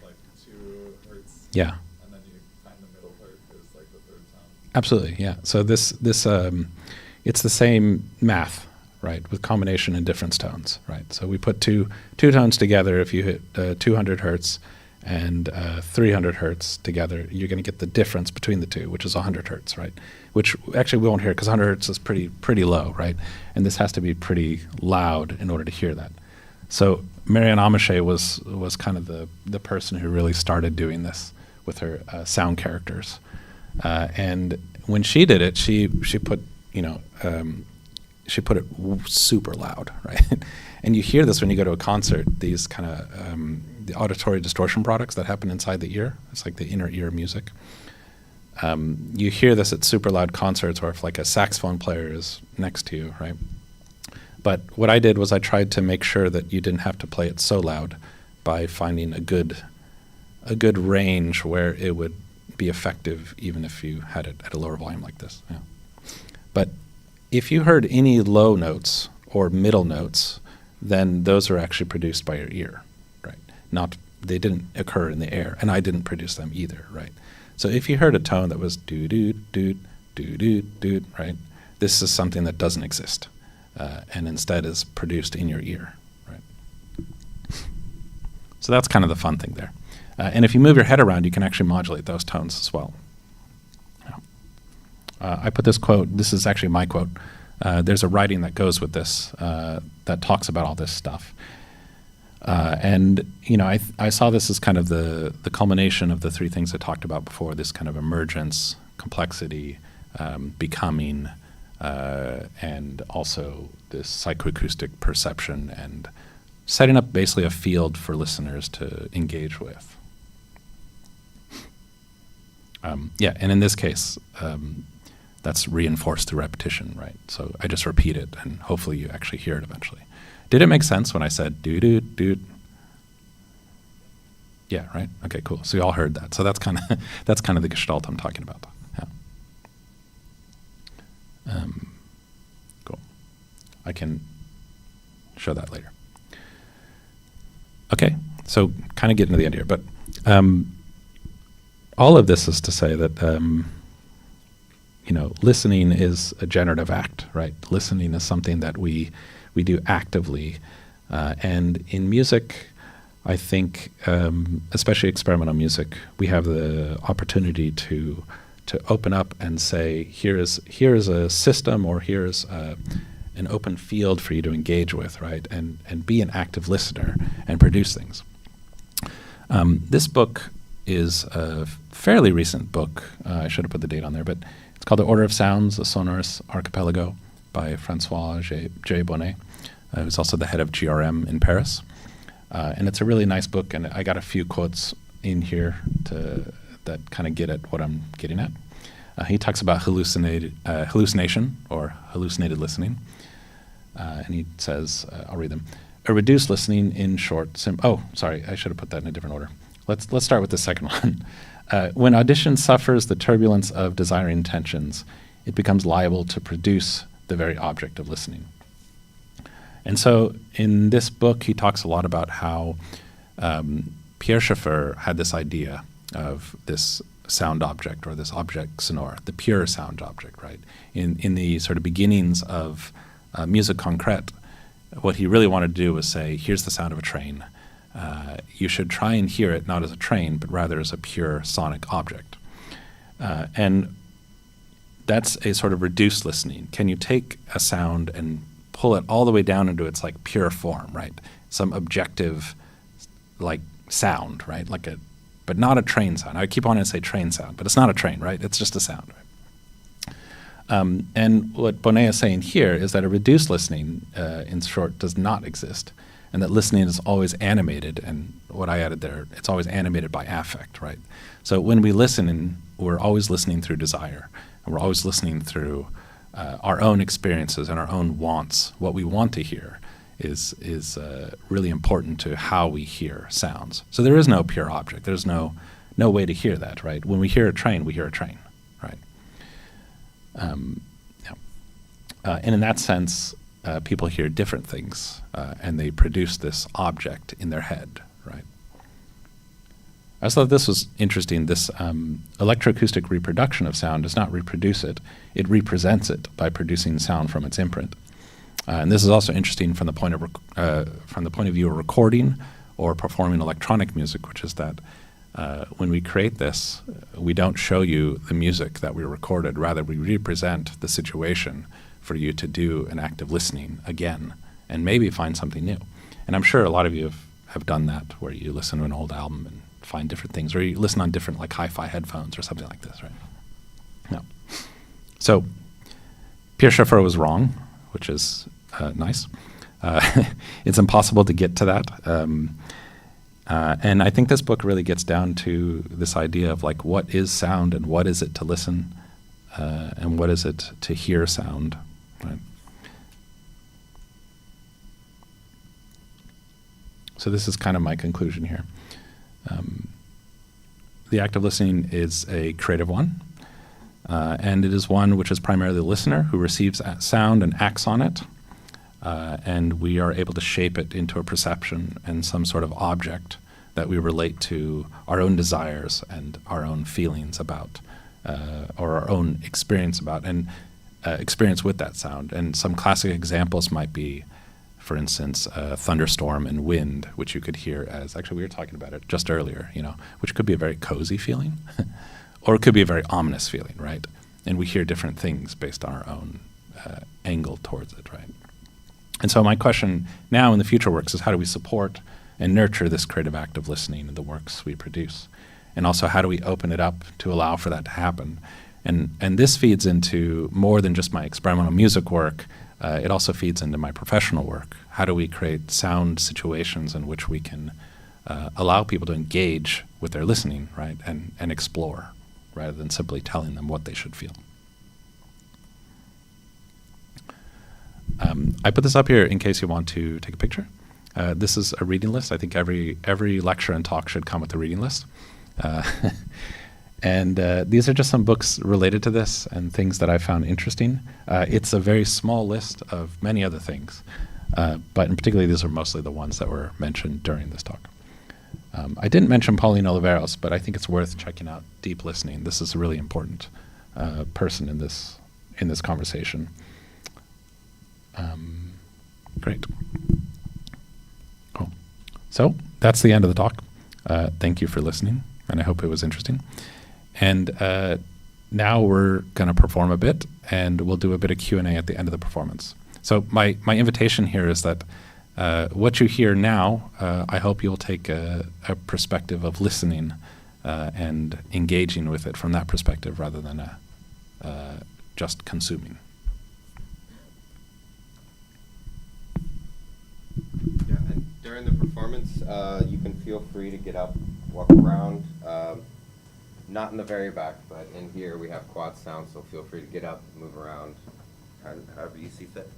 like 2 hertz. Yeah. And then you find the middle hertz is like the 3rd tone. Absolutely, yeah. So this it's the same math, right, with combination and difference tones, right? So we put two tones together. If you hit 200 hertz and 300 hertz together, you're going to get the difference between the two, which is 100 hertz, right? Which actually we won't hear because 100 hertz is pretty low, right? And this has to be pretty loud in order to hear that. So Marianne Amiche was kind of the person who really started doing this with her sound characters. And when she did it, she put she put it super loud, right? And you hear this when you go to a concert. These kind of the auditory distortion products that happen inside the ear. It's like the inner ear music. You hear this at super loud concerts, or if like a saxophone player is next to you, right? But what I did was I tried to make sure that you didn't have to play it so loud by finding a good range where it would be effective even if you had it at a lower volume like this. Yeah. But if you heard any low notes or middle notes, then those are actually produced by your ear, right? They didn't occur in the air, and I didn't produce them either, right? So if you heard a tone that was doo-doo, doo, doo-doo, doo, right? This is something that doesn't exist, and instead is produced in your ear, right? So that's kind of the fun thing there. And if you move your head around, you can actually modulate those tones as well. I put this quote, this is actually my quote. There's a writing that goes with this that talks about all this stuff. And I saw this as kind of the culmination of the 3 things I talked about before, this kind of emergence, complexity, becoming, and also this psychoacoustic perception and setting up basically a field for listeners to engage with. Yeah, and in this case, that's reinforced through repetition, right? So I just repeat it, and hopefully you actually hear it eventually. Did it make sense when I said doo-doo, doo? Yeah, right? Okay, cool. So you all heard that. So that's kind of the gestalt I'm talking about. Yeah. Cool. I can show that later. Okay, so kind of getting to the end here, but all of this is to say that listening is a generative act, right? Listening is something that we do actively, and in music, I think, especially experimental music, we have the opportunity to open up and say, here is a system, or here's an open field for you to engage with, right? And be an active listener and produce things. This book is a fairly recent book. I should have put the date on there, but it's called The Order of Sounds, A Sonorous Archipelago by Francois J. Bonnet, who's also the head of GRM in Paris. And it's a really nice book, and I got a few quotes in here that kind of get at what I'm getting at. He talks about hallucination or hallucinated listening. And he says, I'll read them. A reduced listening in short, sorry, I should have put that in a different order. Let's start with the second one. When audition suffers the turbulence of desiring intentions, it becomes liable to produce the very object of listening. And so in this book, he talks a lot about how Pierre Schaeffer had this idea of this sound object, or this object sonore, the pure sound object, right? In the sort of beginnings of musique concrète, what he really wanted to do was say, here's the sound of a train, you should try and hear it not as a train, but rather as a pure sonic object. And that's a sort of reduced listening. Can you take a sound and pull it all the way down into its like pure form, right? Some objective like sound, right? But not a train sound. I keep wanting to say train sound, but it's not a train, right? It's just a sound, right? And what Bonnet is saying here is that a reduced listening, in short, does not exist, and that listening is always animated, and what I added there, it's always animated by affect, right? So when we listen, we're always listening through desire, and we're always listening through our own experiences and our own wants. What we want to hear is really important to how we hear sounds. So there is no pure object. There's no way to hear that, right? When we hear a train, we hear a train, right? And in that sense, people hear different things, and they produce this object in their head, right? I just thought this was interesting. This electroacoustic reproduction of sound does not reproduce it. It represents it by producing sound from its imprint. And this is also interesting from the point of view of recording or performing electronic music, which is that when we create this, we don't show you the music that we recorded. Rather, we represent the situation for you to do an active listening again and maybe find something new. And I'm sure a lot of you have done that, where you listen to an old album and find different things, or you listen on different like hi-fi headphones or something like this, right? No. So Pierre Schaeffer was wrong, which is nice. It's impossible to get to that. And I think this book really gets down to this idea of like, what is sound and what is it to listen, and what is it to hear sound, right? So this is kind of my conclusion here. The act of listening is a creative one, and it is one which is primarily the listener who receives sound and acts on it, and we are able to shape it into a perception and some sort of object that we relate to our own desires and our own feelings about, or our own experience about, and experience with that sound. And some classic examples might be, for instance, thunderstorm and wind, which you could hear as, actually we were talking about it just earlier, which could be a very cozy feeling, or it could be a very ominous feeling, right? And we hear different things based on our own angle towards it, right? And so my question now in the future works is, how do we support and nurture this creative act of listening in the works we produce? And also, how do we open it up to allow for that to happen? And this feeds into more than just my experimental music work. It also feeds into my professional work. How do we create sound situations in which we can allow people to engage with their listening, right, and explore, rather than simply telling them what they should feel? I put this up here in case you want to take a picture. This is a reading list. I think every lecture and talk should come with a reading list. And these are just some books related to this and things that I found interesting. It's a very small list of many other things, but in particular, these are mostly the ones that were mentioned during this talk. I didn't mention Pauline Oliveros, but I think it's worth checking out Deep Listening. This is a really important person in this conversation. Great. Cool. So that's the end of the talk. Thank you for listening, and I hope it was interesting. And now we're going to perform a bit, and we'll do a bit of Q&A at the end of the performance. So my invitation here is that what you hear now, I hope you'll take a perspective of listening and engaging with it from that perspective rather than just consuming. Yeah, and during the performance, you can feel free to get up, walk around. Not in the very back, but in here we have quad sound, so feel free to get up, move around, however you see fit.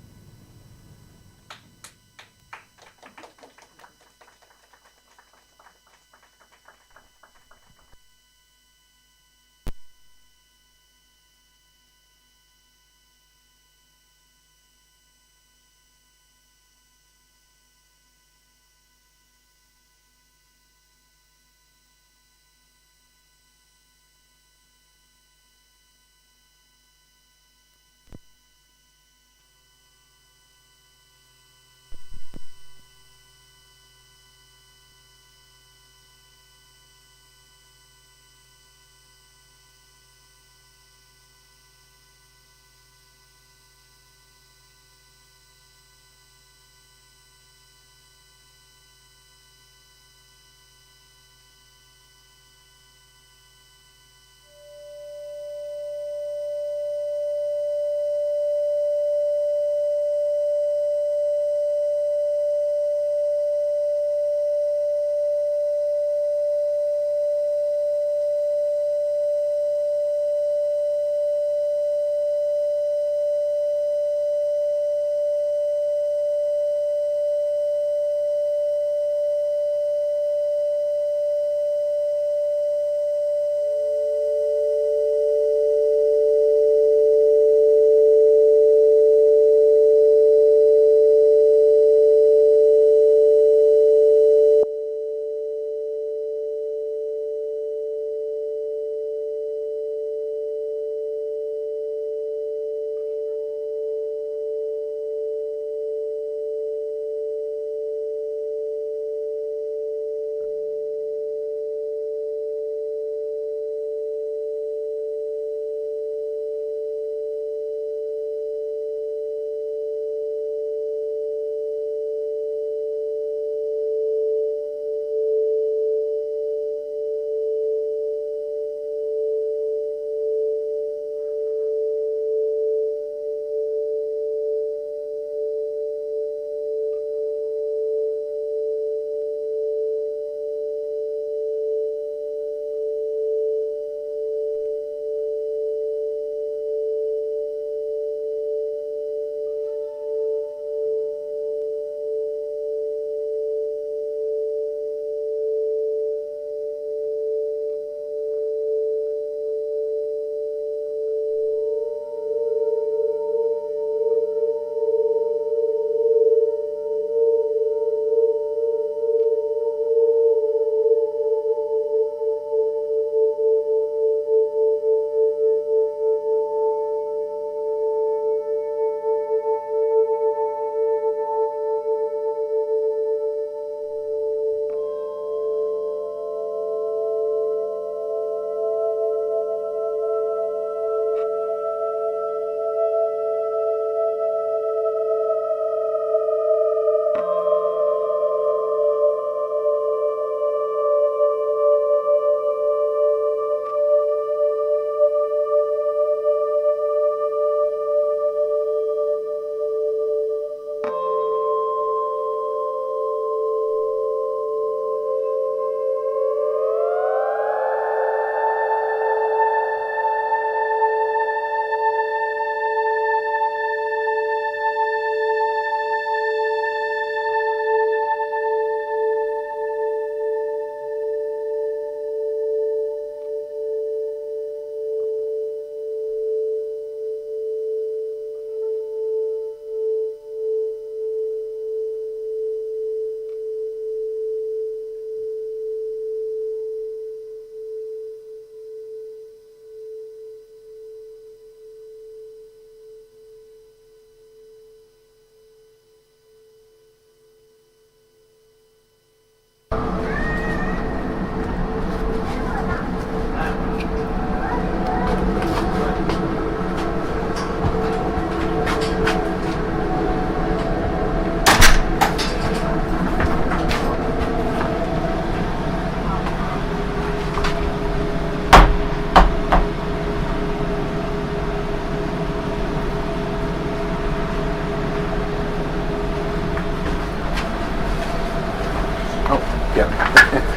Oh, yeah.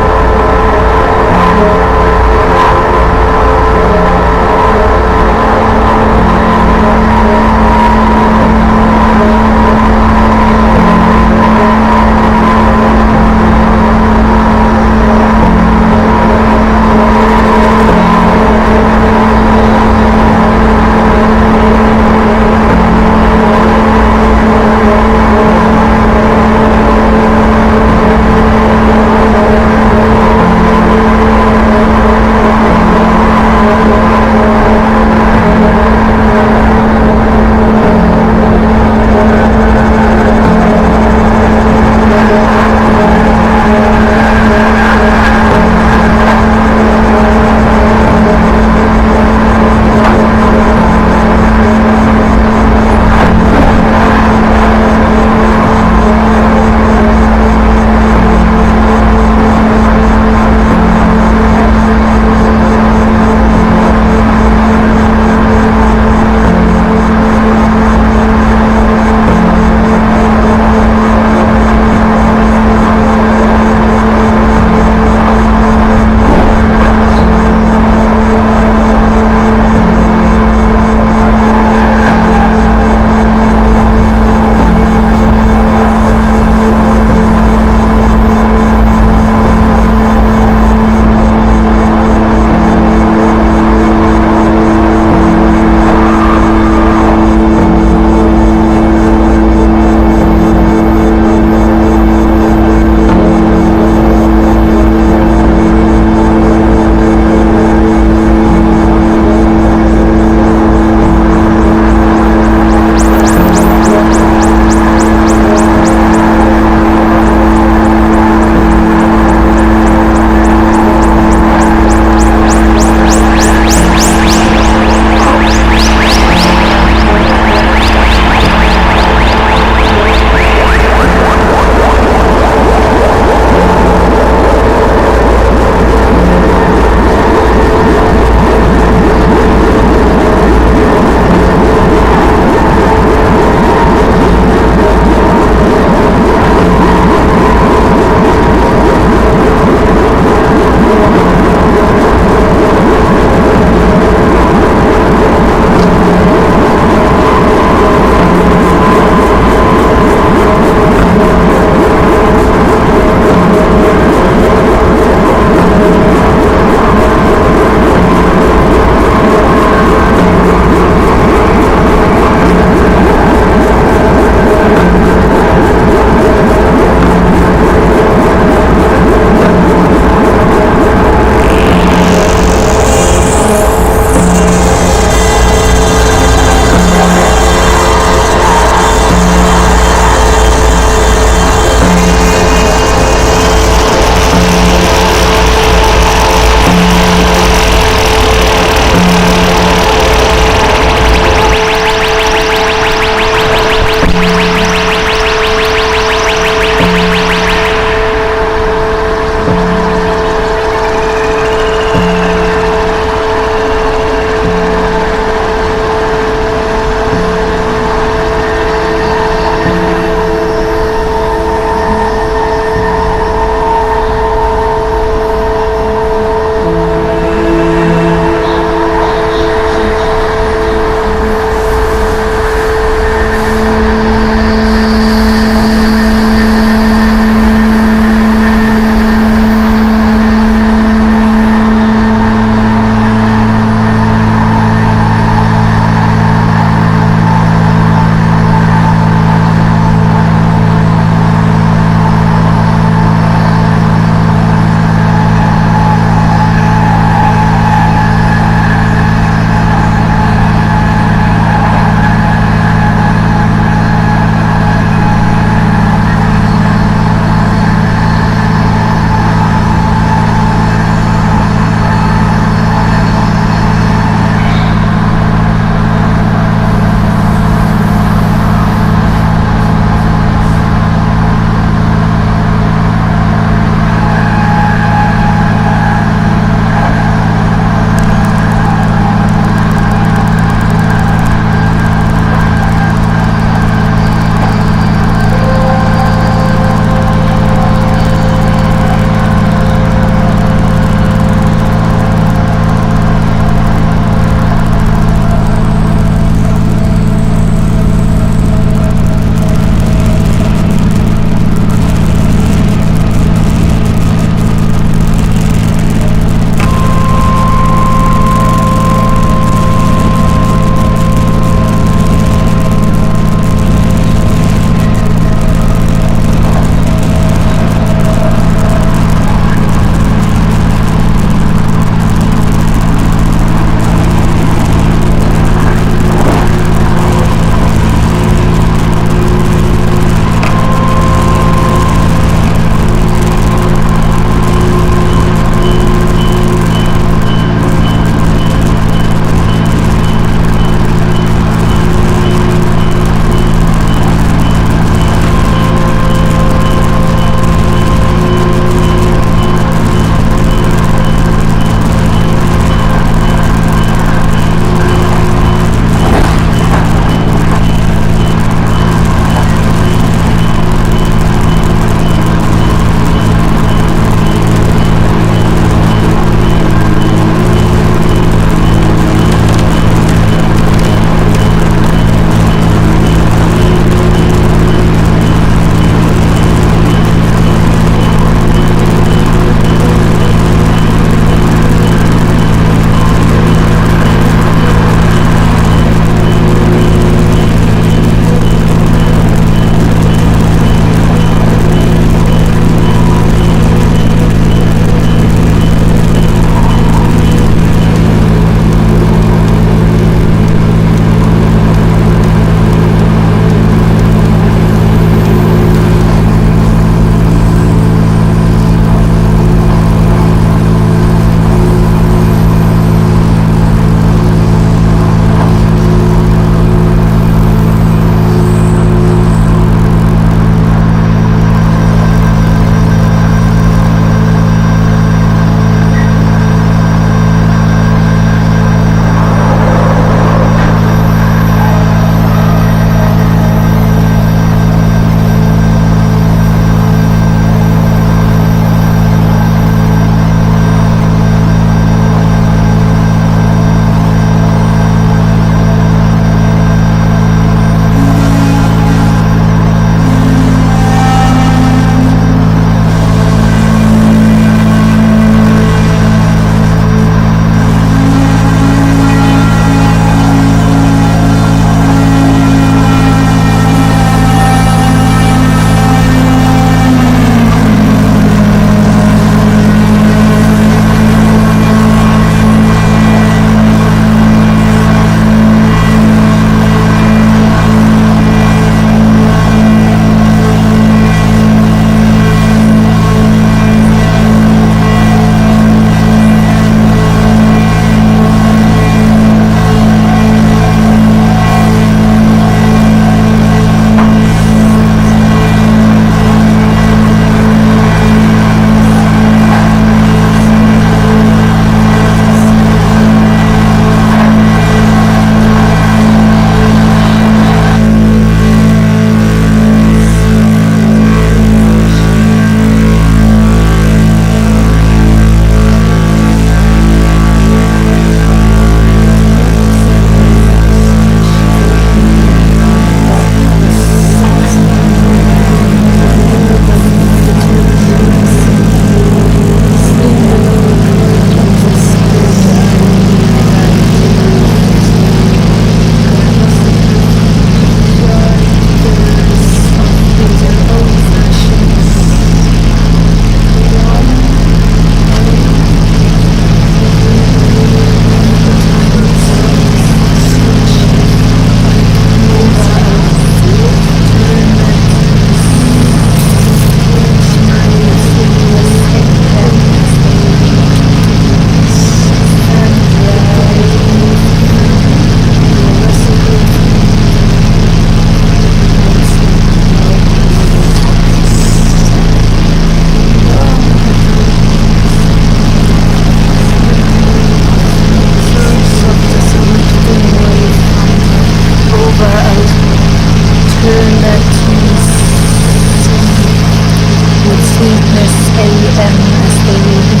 AM as they will be.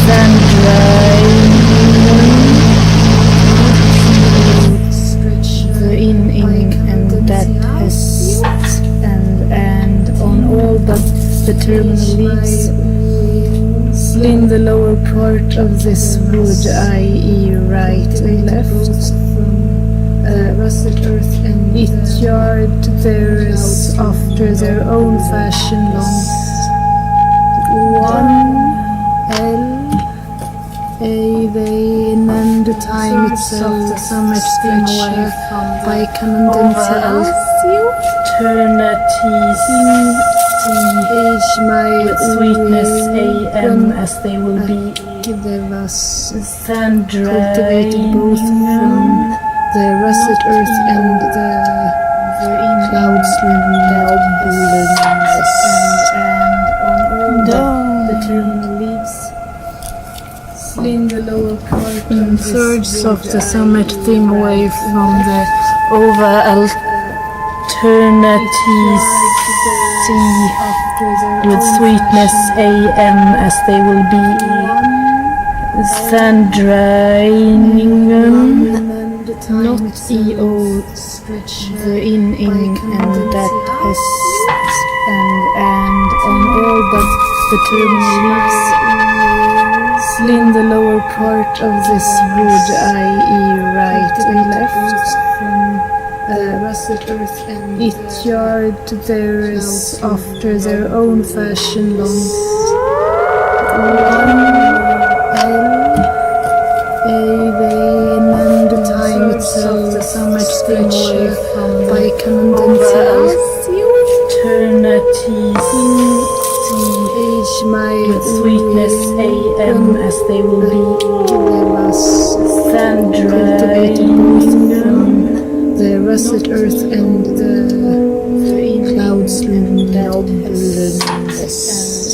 Then the in and that has and on all but the terminal leaves. In the lower part of this wood, i.e. right and left, rusted earth and each yard there is after their own fashion long. 1 L A they and the time itself summit spring away by commandant eternities age my with sweetness AM as they will be. There was cultivated both from the rusted earth and the clouds now and on all the terminal leaves. In the lower part surges of the summit thin away from the over alternities sea with sweetness AM as they will be. Sandriningen not EO the in and that has and on all but the terminal leaves. In the lower part of this wood, i.e. right and left, rusted earth and each yard there is after their own fashion long. 1 L they and the time itself the summit stretch away by commandant eternities age my with sweetness AM as they will be. There was cultivated both from the rusted earth and the clouds nobleness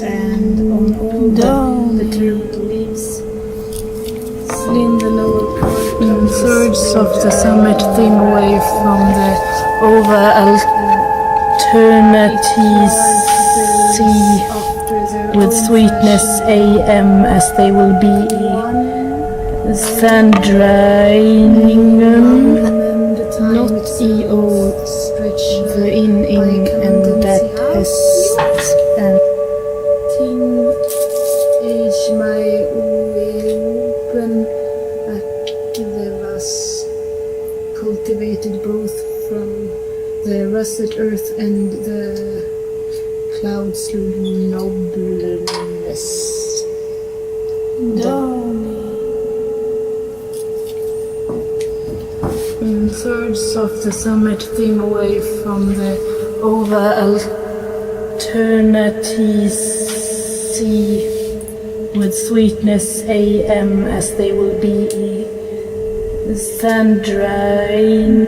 and on all the terminal leaves. In the lower part surges of the summit thin away from the over alternities sea with sweetness AM as they will be. Sandriningen not EO the in and that has and age my open there was cultivated both from the rusted earth and the clouds nobleness. Surges of the summit thin away from the over alternities sea with sweetness AM as they will be. Sandrine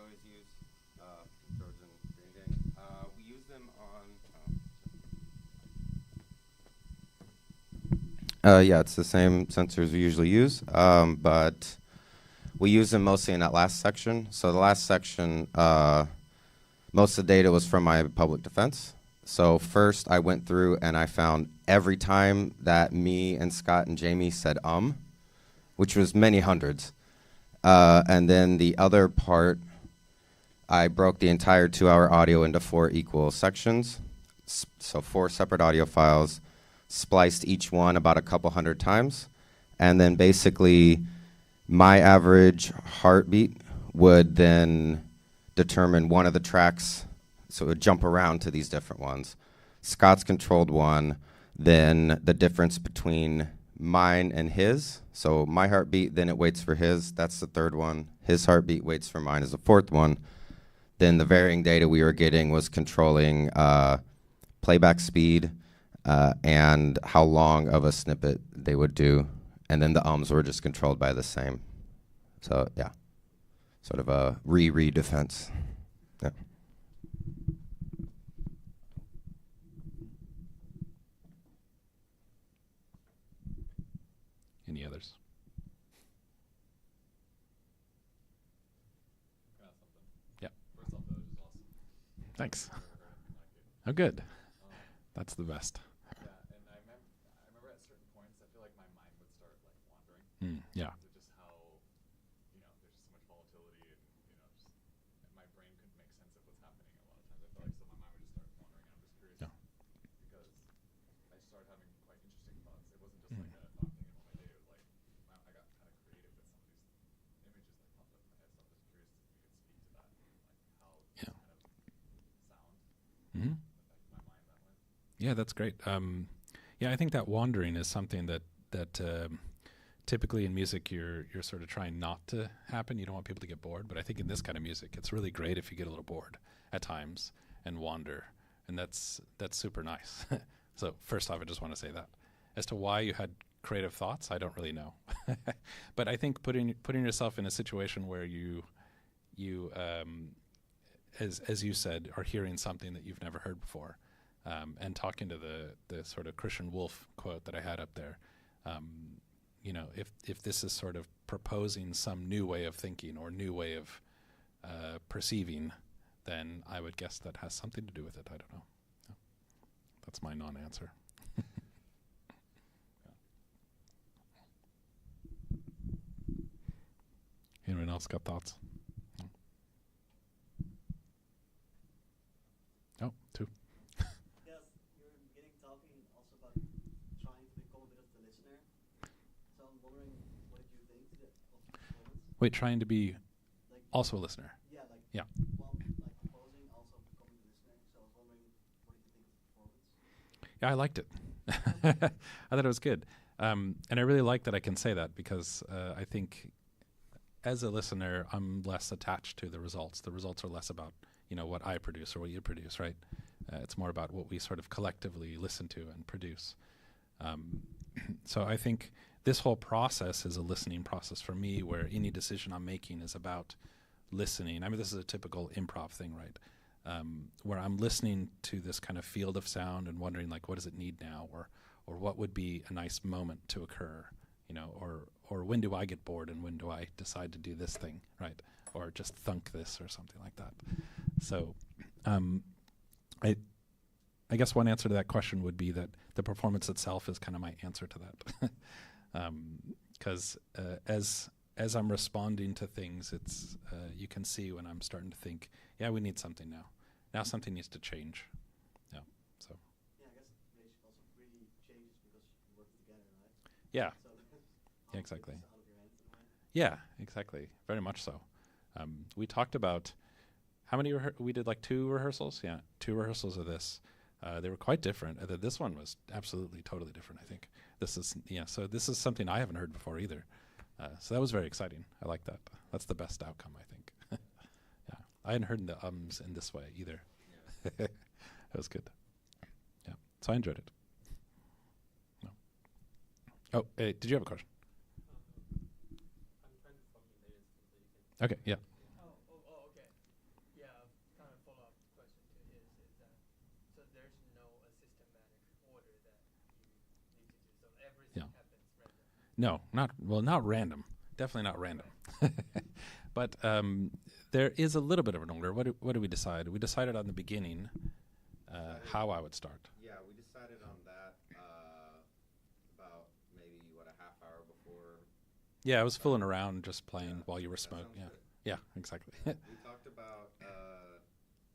always use, Trojan Green Gang. We use them on. Yeah, it's the same sensors we usually use, but we use them mostly in that last section. So the last section, most of the data was from my public defense. So first I went through and I found every time that me and Scott and Jamie said which was many hundreds. And then the other part, I broke the entire 2-hour audio into 4 equal sections. So 4 separate audio files, spliced each one about a couple hundred times. And then basically my average heartbeat would then determine one of the tracks. So it would jump around to these different ones. Scott's controlled one, then the difference between mine and his. So my heartbeat, then it waits for his. That's the third one. His heartbeat waits for mine is the fourth one. Then the varying data we were getting was controlling playback speed and how long of a snippet they would do. And then the ums were just controlled by the same. So yeah, sort of a re-defense. Yeah. Any others? Yeah. First off, that was just awesome. Thanks. Never heard anything like it. Oh, good. That's the best. Yeah, and I remember at certain points, I feel like my mind would start like wandering. Yeah. Because of just how, there's just so much volatility and, just my brain couldn't make sense of what's happening a lot of times. I feel like so my mind would just start wandering. I'm just curious Yeah. because I started having quite interesting thoughts. It wasn't just like a thought thing in my day. It was like, wow, I got kind of creative with some of these images that popped up in my head. So I'm just curious if you could speak to that, like how Yeah. kind of sound Mm-hmm. affected my mind that way. Yeah, that's great. Yeah, I think that wandering is something that typically in music you're sort of trying not to happen. You don't want people to get bored, but I think in this kind of music, it's really great if you get a little bored at times and wander, and that's super nice. So first off, I just want to say that. As to why you had creative thoughts, I don't really know, but I think putting yourself in a situation where you as you said, are hearing something that you've never heard before. And talking to the sort of Christian Wolff quote that I had up there, if this is sort of proposing some new way of thinking or new way of perceiving, then I would guess that has something to do with it. I don't know. Yeah. That's my non-answer. Anyone else got thoughts? No? Oh, two. Yes, you're in the beginning talking also about trying to become a bit of the listener. So I'm wondering, what did you think of the performance? Wait, trying to be Like, also a listener. yeah, like, Yeah. well, like proposing, also becoming the listener. So I was wondering, what did you think of the performance? Yeah, I liked it. I thought it was good. And I really like that I can say that because I think as a listener, I'm less attached to the results. The results are less about, what I produce or what you produce, right? It's more about what we sort of collectively listen to and produce. So I think this whole process is a listening process for me where any decision I'm making is about listening. I mean, this is a typical improv thing, right? Where I'm listening to this kind of field of sound and wondering, like, what does it need now? Or what would be a nice moment to occur, or when do I get bored and when do I decide to do this thing, right? Or just thunk this or something like that. So I guess one answer to that question would be that the performance itself is kind of my answer to that. Because as I'm responding to things, it's you can see when I'm starting to think, yeah, we need something now. Now something needs to change. Yeah. So. Yeah, I guess the relationship also really changes because you work together, right? Yeah. So Yeah, exactly. it's out of your hands in a way. Yeah, exactly. Very much so. We talked about how many we did, like 2 rehearsals. Yeah, 2 rehearsals of this. They were quite different. This one was absolutely totally different, I think. So this is something I haven't heard before either. So that was very exciting. I like that. That's the best outcome, I think. Yeah, I hadn't heard the ums in this way either. Yeah. That was good. Yeah, so I enjoyed it. No. Oh, did you have a question? I'm trying to phone you later so that you can. Okay, yeah. Oh, okay. No, not random. Definitely not random. But there is a little bit of an order. What did we decide? We decided on the beginning how I would start. Yeah, we decided on that about maybe a half hour before. Yeah, I was fooling around just playing while you were that smoking. sounds Yeah, good. yeah, exactly. We talked about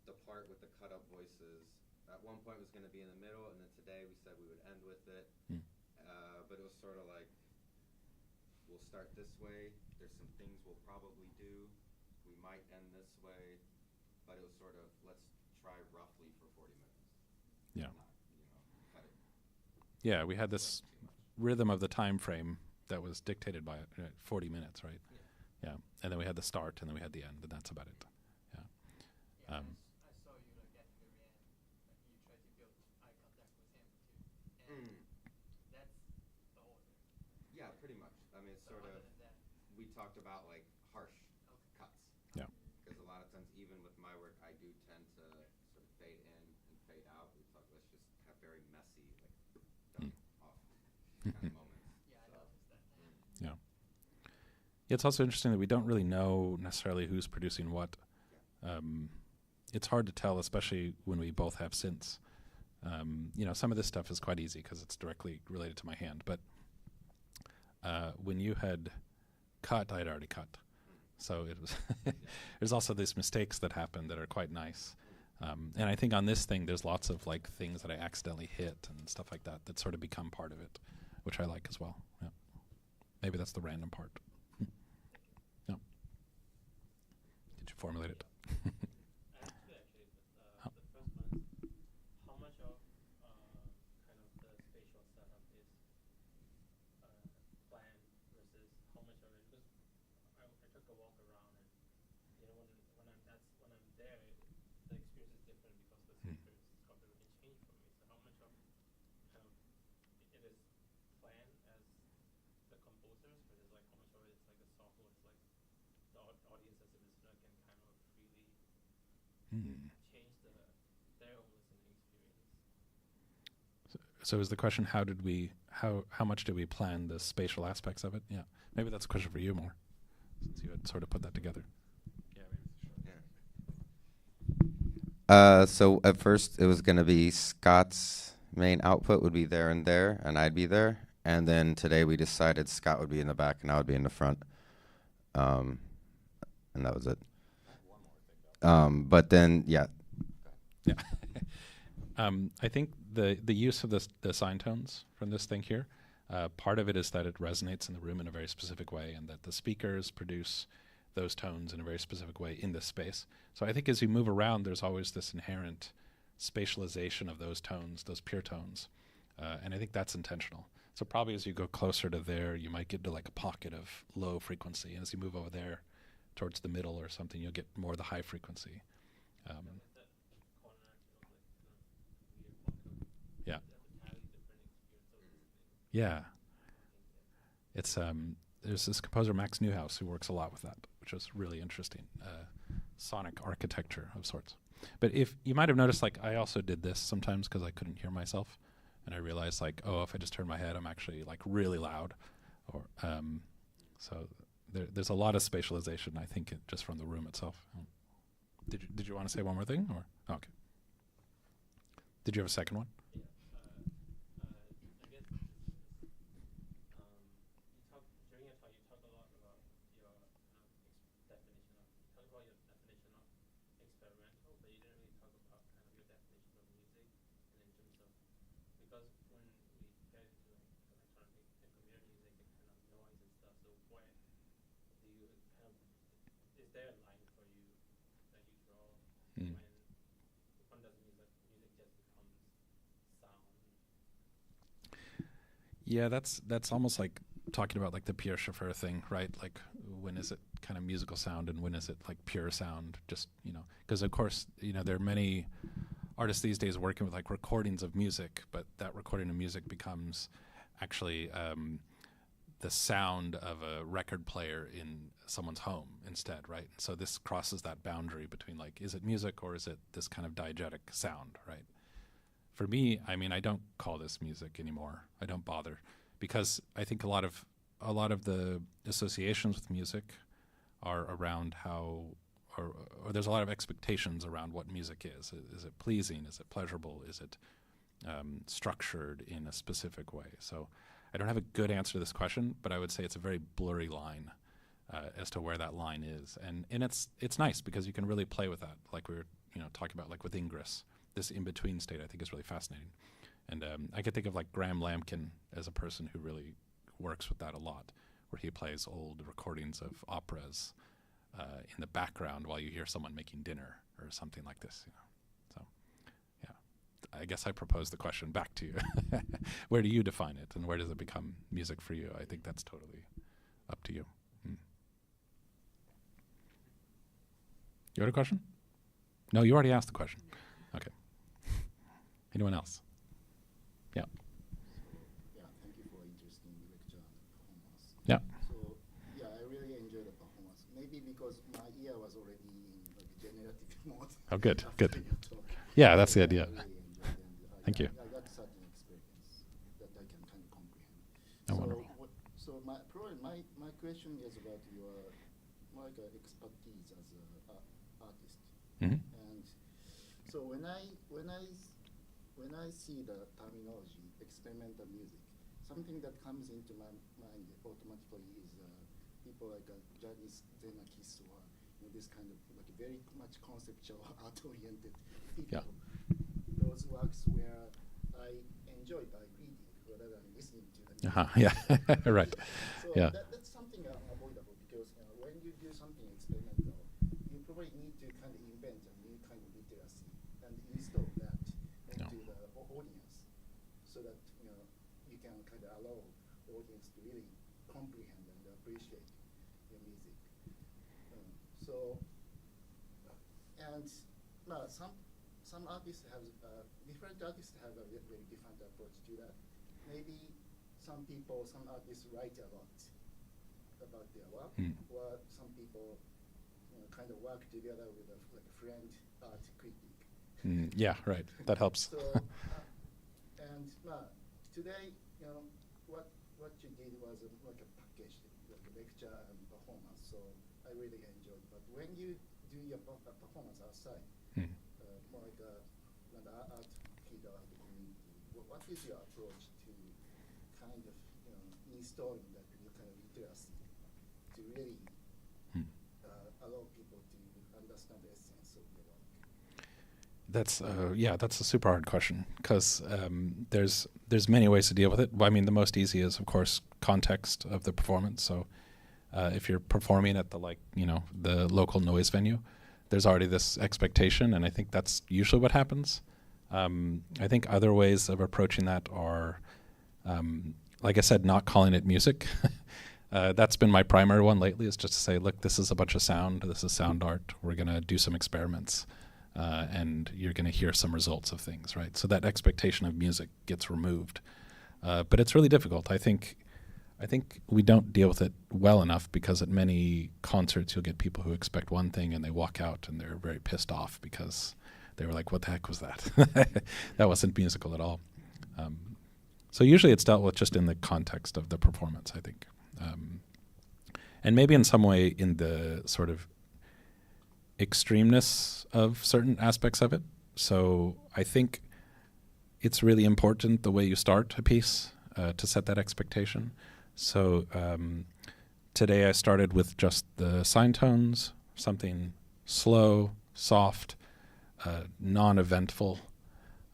the part with the cut up voices. At one point it was going to be in the middle, and then today we said we would end with it. Hmm. But it was sort of like, we'll start this way. There's some things we'll probably do. We might end this way, but it was sort of, let's try roughly for 40 minutes. Yeah. Not, cut it. Yeah, we had this rhythm of the time frame that was dictated by 40 minutes, right? Yeah. And then we had the start, and then we had the end, and that's about it. Yeah. I saw you like at the very end, like you tried to build eye contact with him too, and that's the order. Yeah, pretty much. I mean, it's So sort other of, than that, we talked about like harsh cuts. Yeah. Because a lot of times, even with my work, I do tend to sort of fade in and fade out. We talk, let's just have very messy, like, done off kind of moments. yeah, I noticed that. Yeah. It's also interesting that we don't really know necessarily who's producing what. It's hard to tell, especially when we both have synths. Some of this stuff is quite easy because it's directly related to my hand. But when you had cut, I had already cut. So it was there's also these mistakes that happen that are quite nice. And I think on this thing, there's lots of like things that I accidentally hit and stuff like that that sort of become part of it, which I like as well. Yeah. Maybe that's the random part. Yeah. Did you formulate it? I have two actually, but the first one is how much of kind of the spatial setup is planned versus how much of it, because I took a walk around and when I'm there, the experience is different because the speakers completely change for me. So how much of kind of it is planned as the composers versus like how much of it is like a software, it's like the audience as a listener can kind of freely change their own listening experience. So is the question, how much do we plan the spatial aspects of it? Yeah. Maybe that's a question for you more, since you had sort of put that together. Yeah, maybe So at first it was going to be Scott's main output would be there, and I'd be there. And then today we decided Scott would be in the back and I would be in the front. And that was it. But then, yeah. Yeah. I think the use of the sine tones from this thing here, part of it is that it resonates in the room in a very specific way, and that the speakers produce those tones in a very specific way in this space. So I think as you move around, there's always this inherent spatialization of those tones, those pure tones. And I think that's intentional. So probably as you go closer to there, you might get to like a pocket of low frequency. And as you move over there towards the middle or something, you'll get more of the high frequency. Yeah. Yeah. It's there's this composer Max Newhouse who works a lot with that, which was really interesting. Sonic architecture of sorts. But if you might have noticed, like I also did this sometimes because I couldn't hear myself, and I realized like, oh, if I just turn my head, I'm actually like really loud, or so there's a lot of spatialization, I think, just from the room itself. Did you want to say one more thing, or okay? Did you have a second one? Yeah. I guess during your talk, you talked a lot about your definition of experimental, but you didn't really talk about kind of your definition of music, and in terms of, because when we get into like electronic and computer music and kind of noise and stuff, so where do you kind of, is there a line for you that you draw when does music just becomes sound? Yeah, that's almost like talking about like the Pierre Schaeffer thing, right? Like when is it kind of musical sound and when is it like pure sound? Just, because of course, there are many artists these days working with like recordings of music, but that recording of music becomes actually the sound of a record player in someone's home instead, right? So this crosses that boundary between like, is it music or is it this kind of diegetic sound, right? For me, I mean, I don't call this music anymore. I don't bother, because I think a lot of a lot of the associations with music are around how, or there's a lot of expectations around what music is. Is it pleasing? Is it pleasurable? Is it structured in a specific way? So I don't have a good answer to this question, but I would say it's a very blurry line as to where that line is. And it's nice because you can really play with that, like we were talking about, like with Ingress. This in-between state I think is really fascinating. And I could think of like Graham Lampkin as a person who really works with that a lot, where he plays old recordings of operas in the background while you hear someone making dinner or something like this. So, yeah, I guess I propose the question back to you. Where do you define it, and where does it become music for you? I think that's totally up to you. You had a question? No, you already asked the question. Okay. Anyone else? Yeah. Yeah, thank you for interesting lecture and performance. Yeah. So, yeah, I really enjoyed the performance. Maybe because my ear was already in like generative mode. Oh, good, after good. your talk. Yeah, that's the idea. I really enjoyed it, and Thank you. I got certain experience that I can kind of comprehend. Oh, so, wonderful. So my question is about your like expertise as an artist. Mm-hmm. And so when I see the terminology experimental music, something that comes into my mind automatically is people like Janis Xenakis or this kind of like very much conceptual art-oriented people. Yeah. Those works where I enjoy by reading rather than listening to them. Yeah, right. So Yeah. that's something unavoidable because when you do something experimental, you probably need to kind of invent a new kind of literacy and install that into the audience, so that you can kind of allow the audience to really comprehend and appreciate your music. Some artists have different artists have a very different approach to that. Maybe some artists write a lot about their work, or some people kind of work together with like a friend art critic. Yeah, right. That helps. So, and today, what you did was like a package, like a lecture and performance. So I really enjoyed. But when you do your performance outside, more like an art field or the community, what is your approach to kind of installing that new kind of literacy to really allow people to understand the essence of your work? That's a super hard question because there's many ways to deal with it. Well, I mean, the most easy is of course context of the performance. So if you're performing at the the local noise venue, there's already this expectation, and I think that's usually what happens. I think other ways of approaching that are, like I said, not calling it music. That's been my primary one lately, is just to say, look, this is a bunch of sound. This is sound art. We're going to do some experiments. And you're going to hear some results of things, right? So that expectation of music gets removed. But it's really difficult. I think we don't deal with it well enough because at many concerts you'll get people who expect one thing and they walk out and they're very pissed off because they were like, what the heck was that? That wasn't musical at all. So usually it's dealt with just in the context of the performance, I think. And maybe in some way in the sort of extremeness of certain aspects of it. So I think it's really important the way you start a piece to set that expectation. So today I started with just the sine tones, something slow, soft, non-eventful.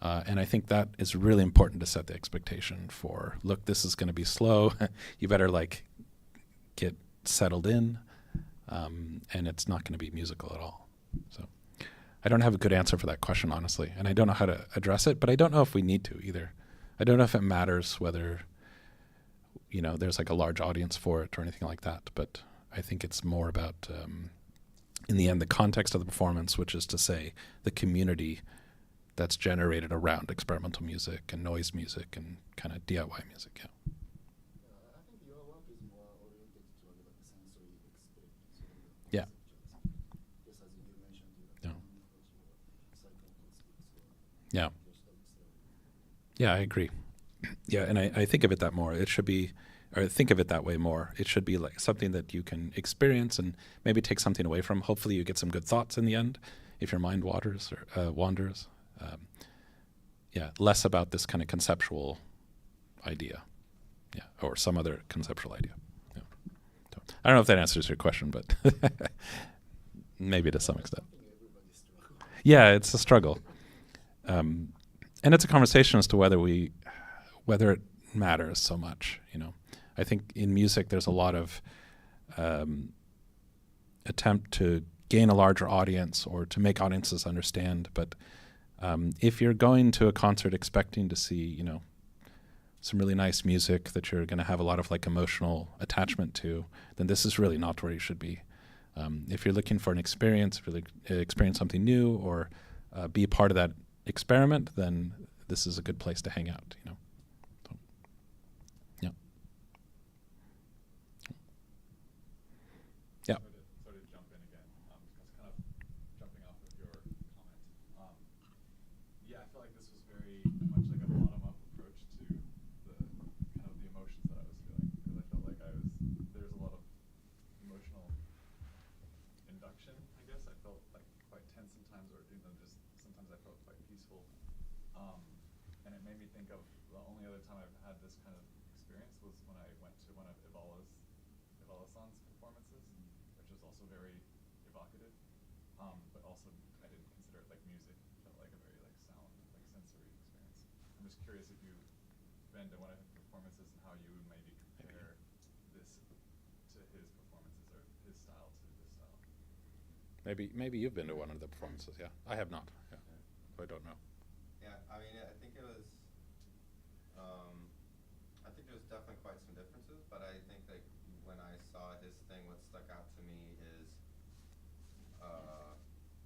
And I think that is really important to set the expectation for, look, this is going to be slow. You better get settled in. And it's not going to be musical at all. So I don't have a good answer for that question, honestly. And I don't know how to address it, but I don't know if we need to either. I don't know if it matters whether, there's like a large audience for it or anything like that. But I think it's more about, in the end, the context of the performance, which is to say the community that's generated around experimental music and noise music and kind of DIY music, yeah. I think your work is more oriented to like sensory experience. Yeah. Just as you mentioned, Yeah. psychoacoustics. Yeah. Yeah, I agree. Yeah, and I think of it that more. It should be or think of it that way more. It should be like something that you can experience and maybe take something away from. Hopefully you get some good thoughts in the end if your mind wanders. Less about this kind of conceptual idea, or some other conceptual idea. Yeah. So, I don't know if that answers your question, but maybe to some extent. Yeah, it's a struggle. And it's a conversation as to whether it matters so much, I think in music there's a lot of attempt to gain a larger audience or to make audiences understand. But if you're going to a concert expecting to see, some really nice music that you're going to have a lot of like emotional attachment to, then this is really not where you should be. If you're looking for an experience, really experience something new or be a part of that experiment, then this is a good place to hang out, So, yeah. Yeah. Sorry to jump in again, because kind of jumping off of your comment. I feel like this was very much like a bottom-up approach to the kind of the emotions that I was feeling, because I felt like there's a lot of emotional induction, I guess. I felt like quite tense sometimes, or just sometimes I felt quite peaceful. And it made me think of the only other time I've had this kind of experience was when I went to one of Ivala-san's performances, which was also very evocative, but also I didn't consider it like music. It felt like a very like sound, like sensory experience. I'm just curious if you've been to one of his performances and how you would maybe compare this to his performances or his style to this style. Maybe you've been to one of the performances, yeah. I have not, yeah. So I don't know. Yeah, I mean, I think it was definitely quite some differences, but I think like when I saw his thing, what stuck out to me is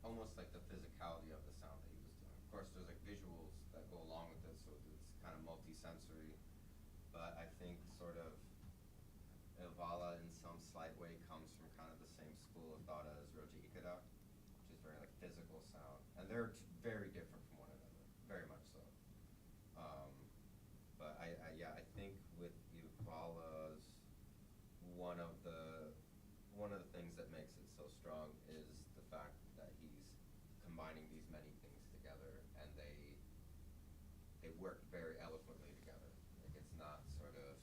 almost like the physicality of the sound that he was doing. Of course, there's like visuals that go along with it, so it's kind of multi-sensory, but I think sort of Ivala in some slight way comes from kind of the same school of thought as Roji Ikeda, which is very like physical sound, and they're very different from one another, very much so. But I think with Ivala's one of the things that makes it so strong is the fact that he's combining these many things together, and they work very eloquently together. Like it's not sort of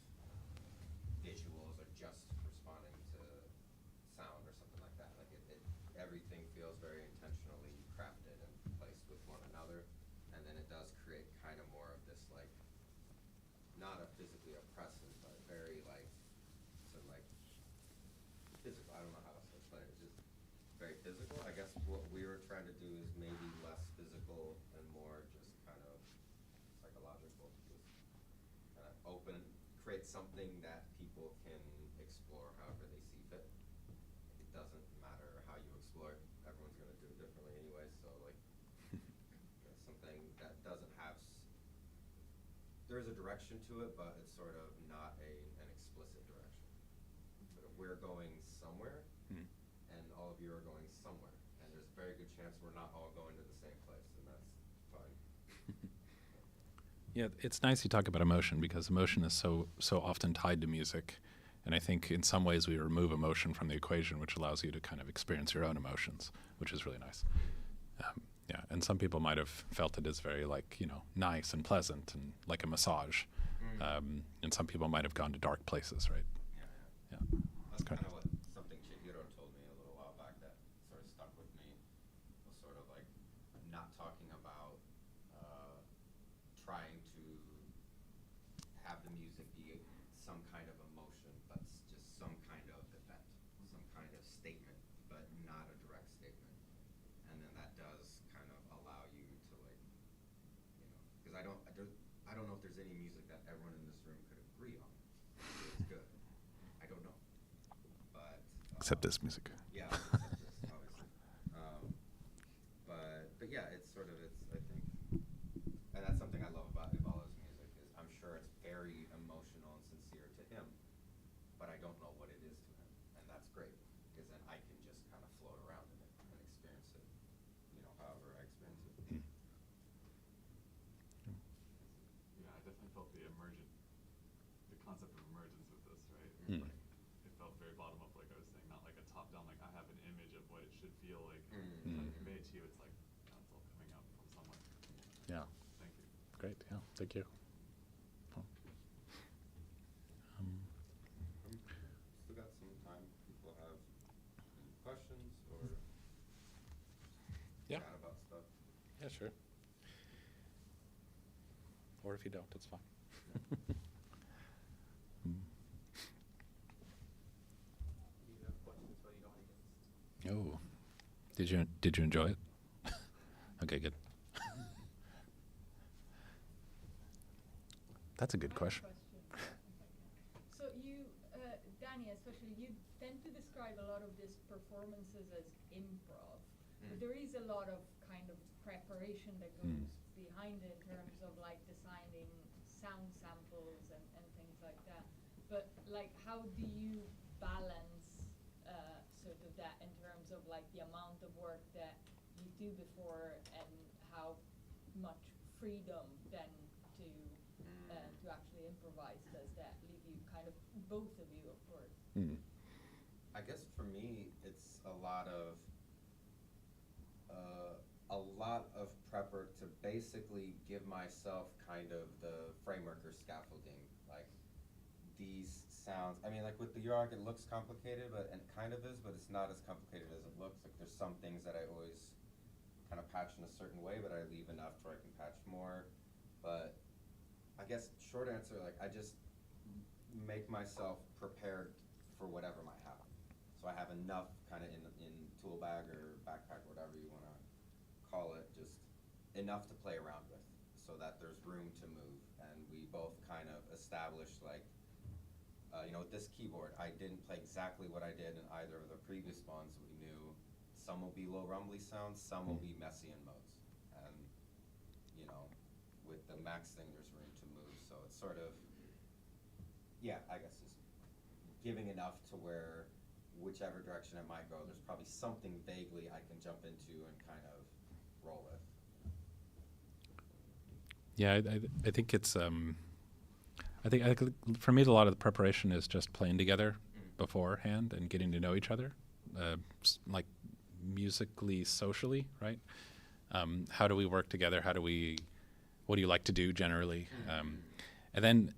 visuals or just responding to sound or something like that. Like everything feels very intentionally crafted and placed with one another, and then it does create kind of more of this like not a physically oppressive, but very like sort of like physical. I don't know how else to explain it. It's just very physical. I guess what we were trying to do is maybe less physical and more just kind of psychological. Just kind of create something that people can explore however they see fit. It doesn't matter how you explore it. Everyone's going to do it differently anyway. So like something that doesn't have there's a direction to it, but it's sort of not an explicit direction. Sort of we're going somewhere, and all of you are going somewhere, and there's a very good chance we're not all going to the same place, and that's fine. Yeah, it's nice you talk about emotion, because emotion is so often tied to music, and I think in some ways we remove emotion from the equation, which allows you to kind of experience your own emotions, which is really nice. Yeah, and some people might have felt it as very like, nice and pleasant and like a massage. And some people might have gone to dark places, right? Yeah. That's kind of what something Chihiro told me a little while back that sort of stuck with me, was sort of like not talking about trying to have the music be some kind of emotion, but just some kind of event, some kind of statement, but not a direct statement. And then that does kind of allow you to like, because I don't know if there's any music that everyone in this room could agree on. It's good. I don't know. But Except this music. yeah, except this, obviously. But yeah, it's sort of I think, and that's something I love about Ivala's music is I'm sure it's very emotional and sincere to him, but I don't know what it is to him, and that's great because then I can just kind of float around in it and experience it, however I experience it. Yeah, I definitely felt the concept of emergence with this. of what it should feel like. Mm. If I convey it to you, it's like that's all coming up from somewhere. Yeah. Thank you. Great. Yeah. Thank you. Still got some time. People have any questions or Yeah. chat about stuff. Yeah, sure. Or if you don't, it's fine. Do you have questions for the audience? Oh, did you enjoy it? Okay, good. That's a good question. So you, Danny, especially, you tend to describe a lot of these performances as improv, but there is a lot of kind of preparation that goes behind it in terms of like designing sound samples and things like that. But like, how do you balance sort of that in terms of like the amount of work that you do before and how much freedom then to actually improvise? Does that leave you kind of, both of you, of course? I guess for me, it's a lot of prepper to basically give myself kind of the framework or scaffolding. Like these sounds, I mean, like with the York, it looks complicated, but and kind of is, but it's not as complicated as it looks. Like there's some things that I always kind of patch in a certain way, but I leave enough where I can patch more. But I guess short answer, like I just make myself prepared for whatever might happen. So I have enough kind of in tool bag or backpack, whatever you want to call it, just enough to play around with so that there's room to move. And we both kind of established like, with this keyboard, I didn't play exactly what I did in either of the previous ones. We knew some will be low rumbly sounds, some will be messy in modes. And, with the max thing, there's room to move. So it's sort of, yeah, I guess just giving enough to where whichever direction it might go, there's probably something vaguely I can jump into and kind of roll with. Yeah, I think it's I think for me a lot of the preparation is just playing together beforehand and getting to know each other, like musically, socially, right? How do we work together? What do you like to do generally? And then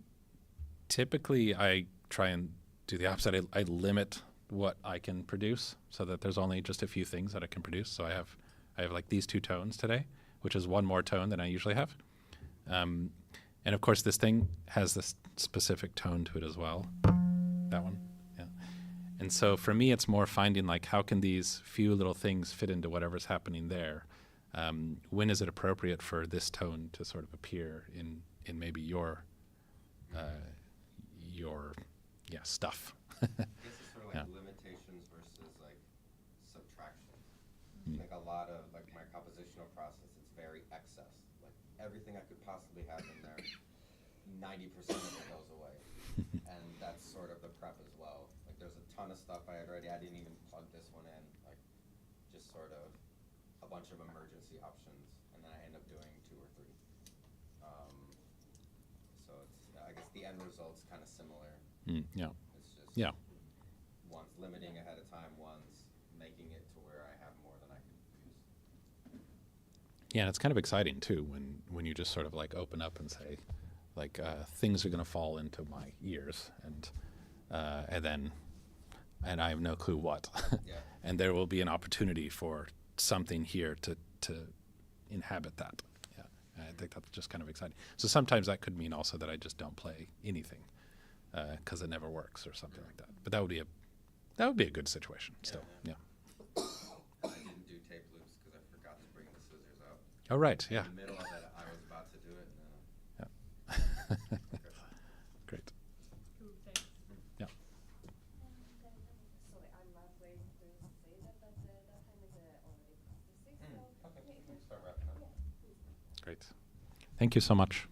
typically I try and do the opposite. I limit what I can produce so that there's only just a few things that I can produce. So I have like these two tones today, which is one more tone than I usually have. And of course this thing has this specific tone to it as well. That one, yeah. And so for me, it's more finding like, how can these few little things fit into whatever's happening there? When is it appropriate for this tone to sort of appear in maybe your stuff? I guess it's sort of like limitations versus like subtractions. Like a lot of like my compositional process, it's very excess. Like everything I could possibly have in there, 90% of it goes away. And that's sort of the prep as well. Like there's a ton of stuff I didn't even plug this one in. Like just sort of a bunch of emergency options, and then I end up doing 2 or 3. So it's, I guess the end result's kind of similar. Yeah. It's just Yeah. one's limiting ahead of time, one's making it to where I have more than I can use. Yeah, and it's kind of exciting too when you just sort of like open up and say, like things are going to fall into my ears, and I have no clue what, Yeah. and there will be an opportunity for something here to inhabit that. Yeah, and I think that's just kind of exciting. So sometimes that could mean also that I just don't play anything because it never works or something like that. But that would be a good situation. Still, yeah. I didn't do tape loops because I forgot to bring the scissors out. Oh right, yeah. In the middle of it, I was about to do it. And, Great. Cool, thanks. Yeah. Sorry, I'm halfway to say that time is already past the 6. So okay, we can start wrapping up. Great. Thank you so much.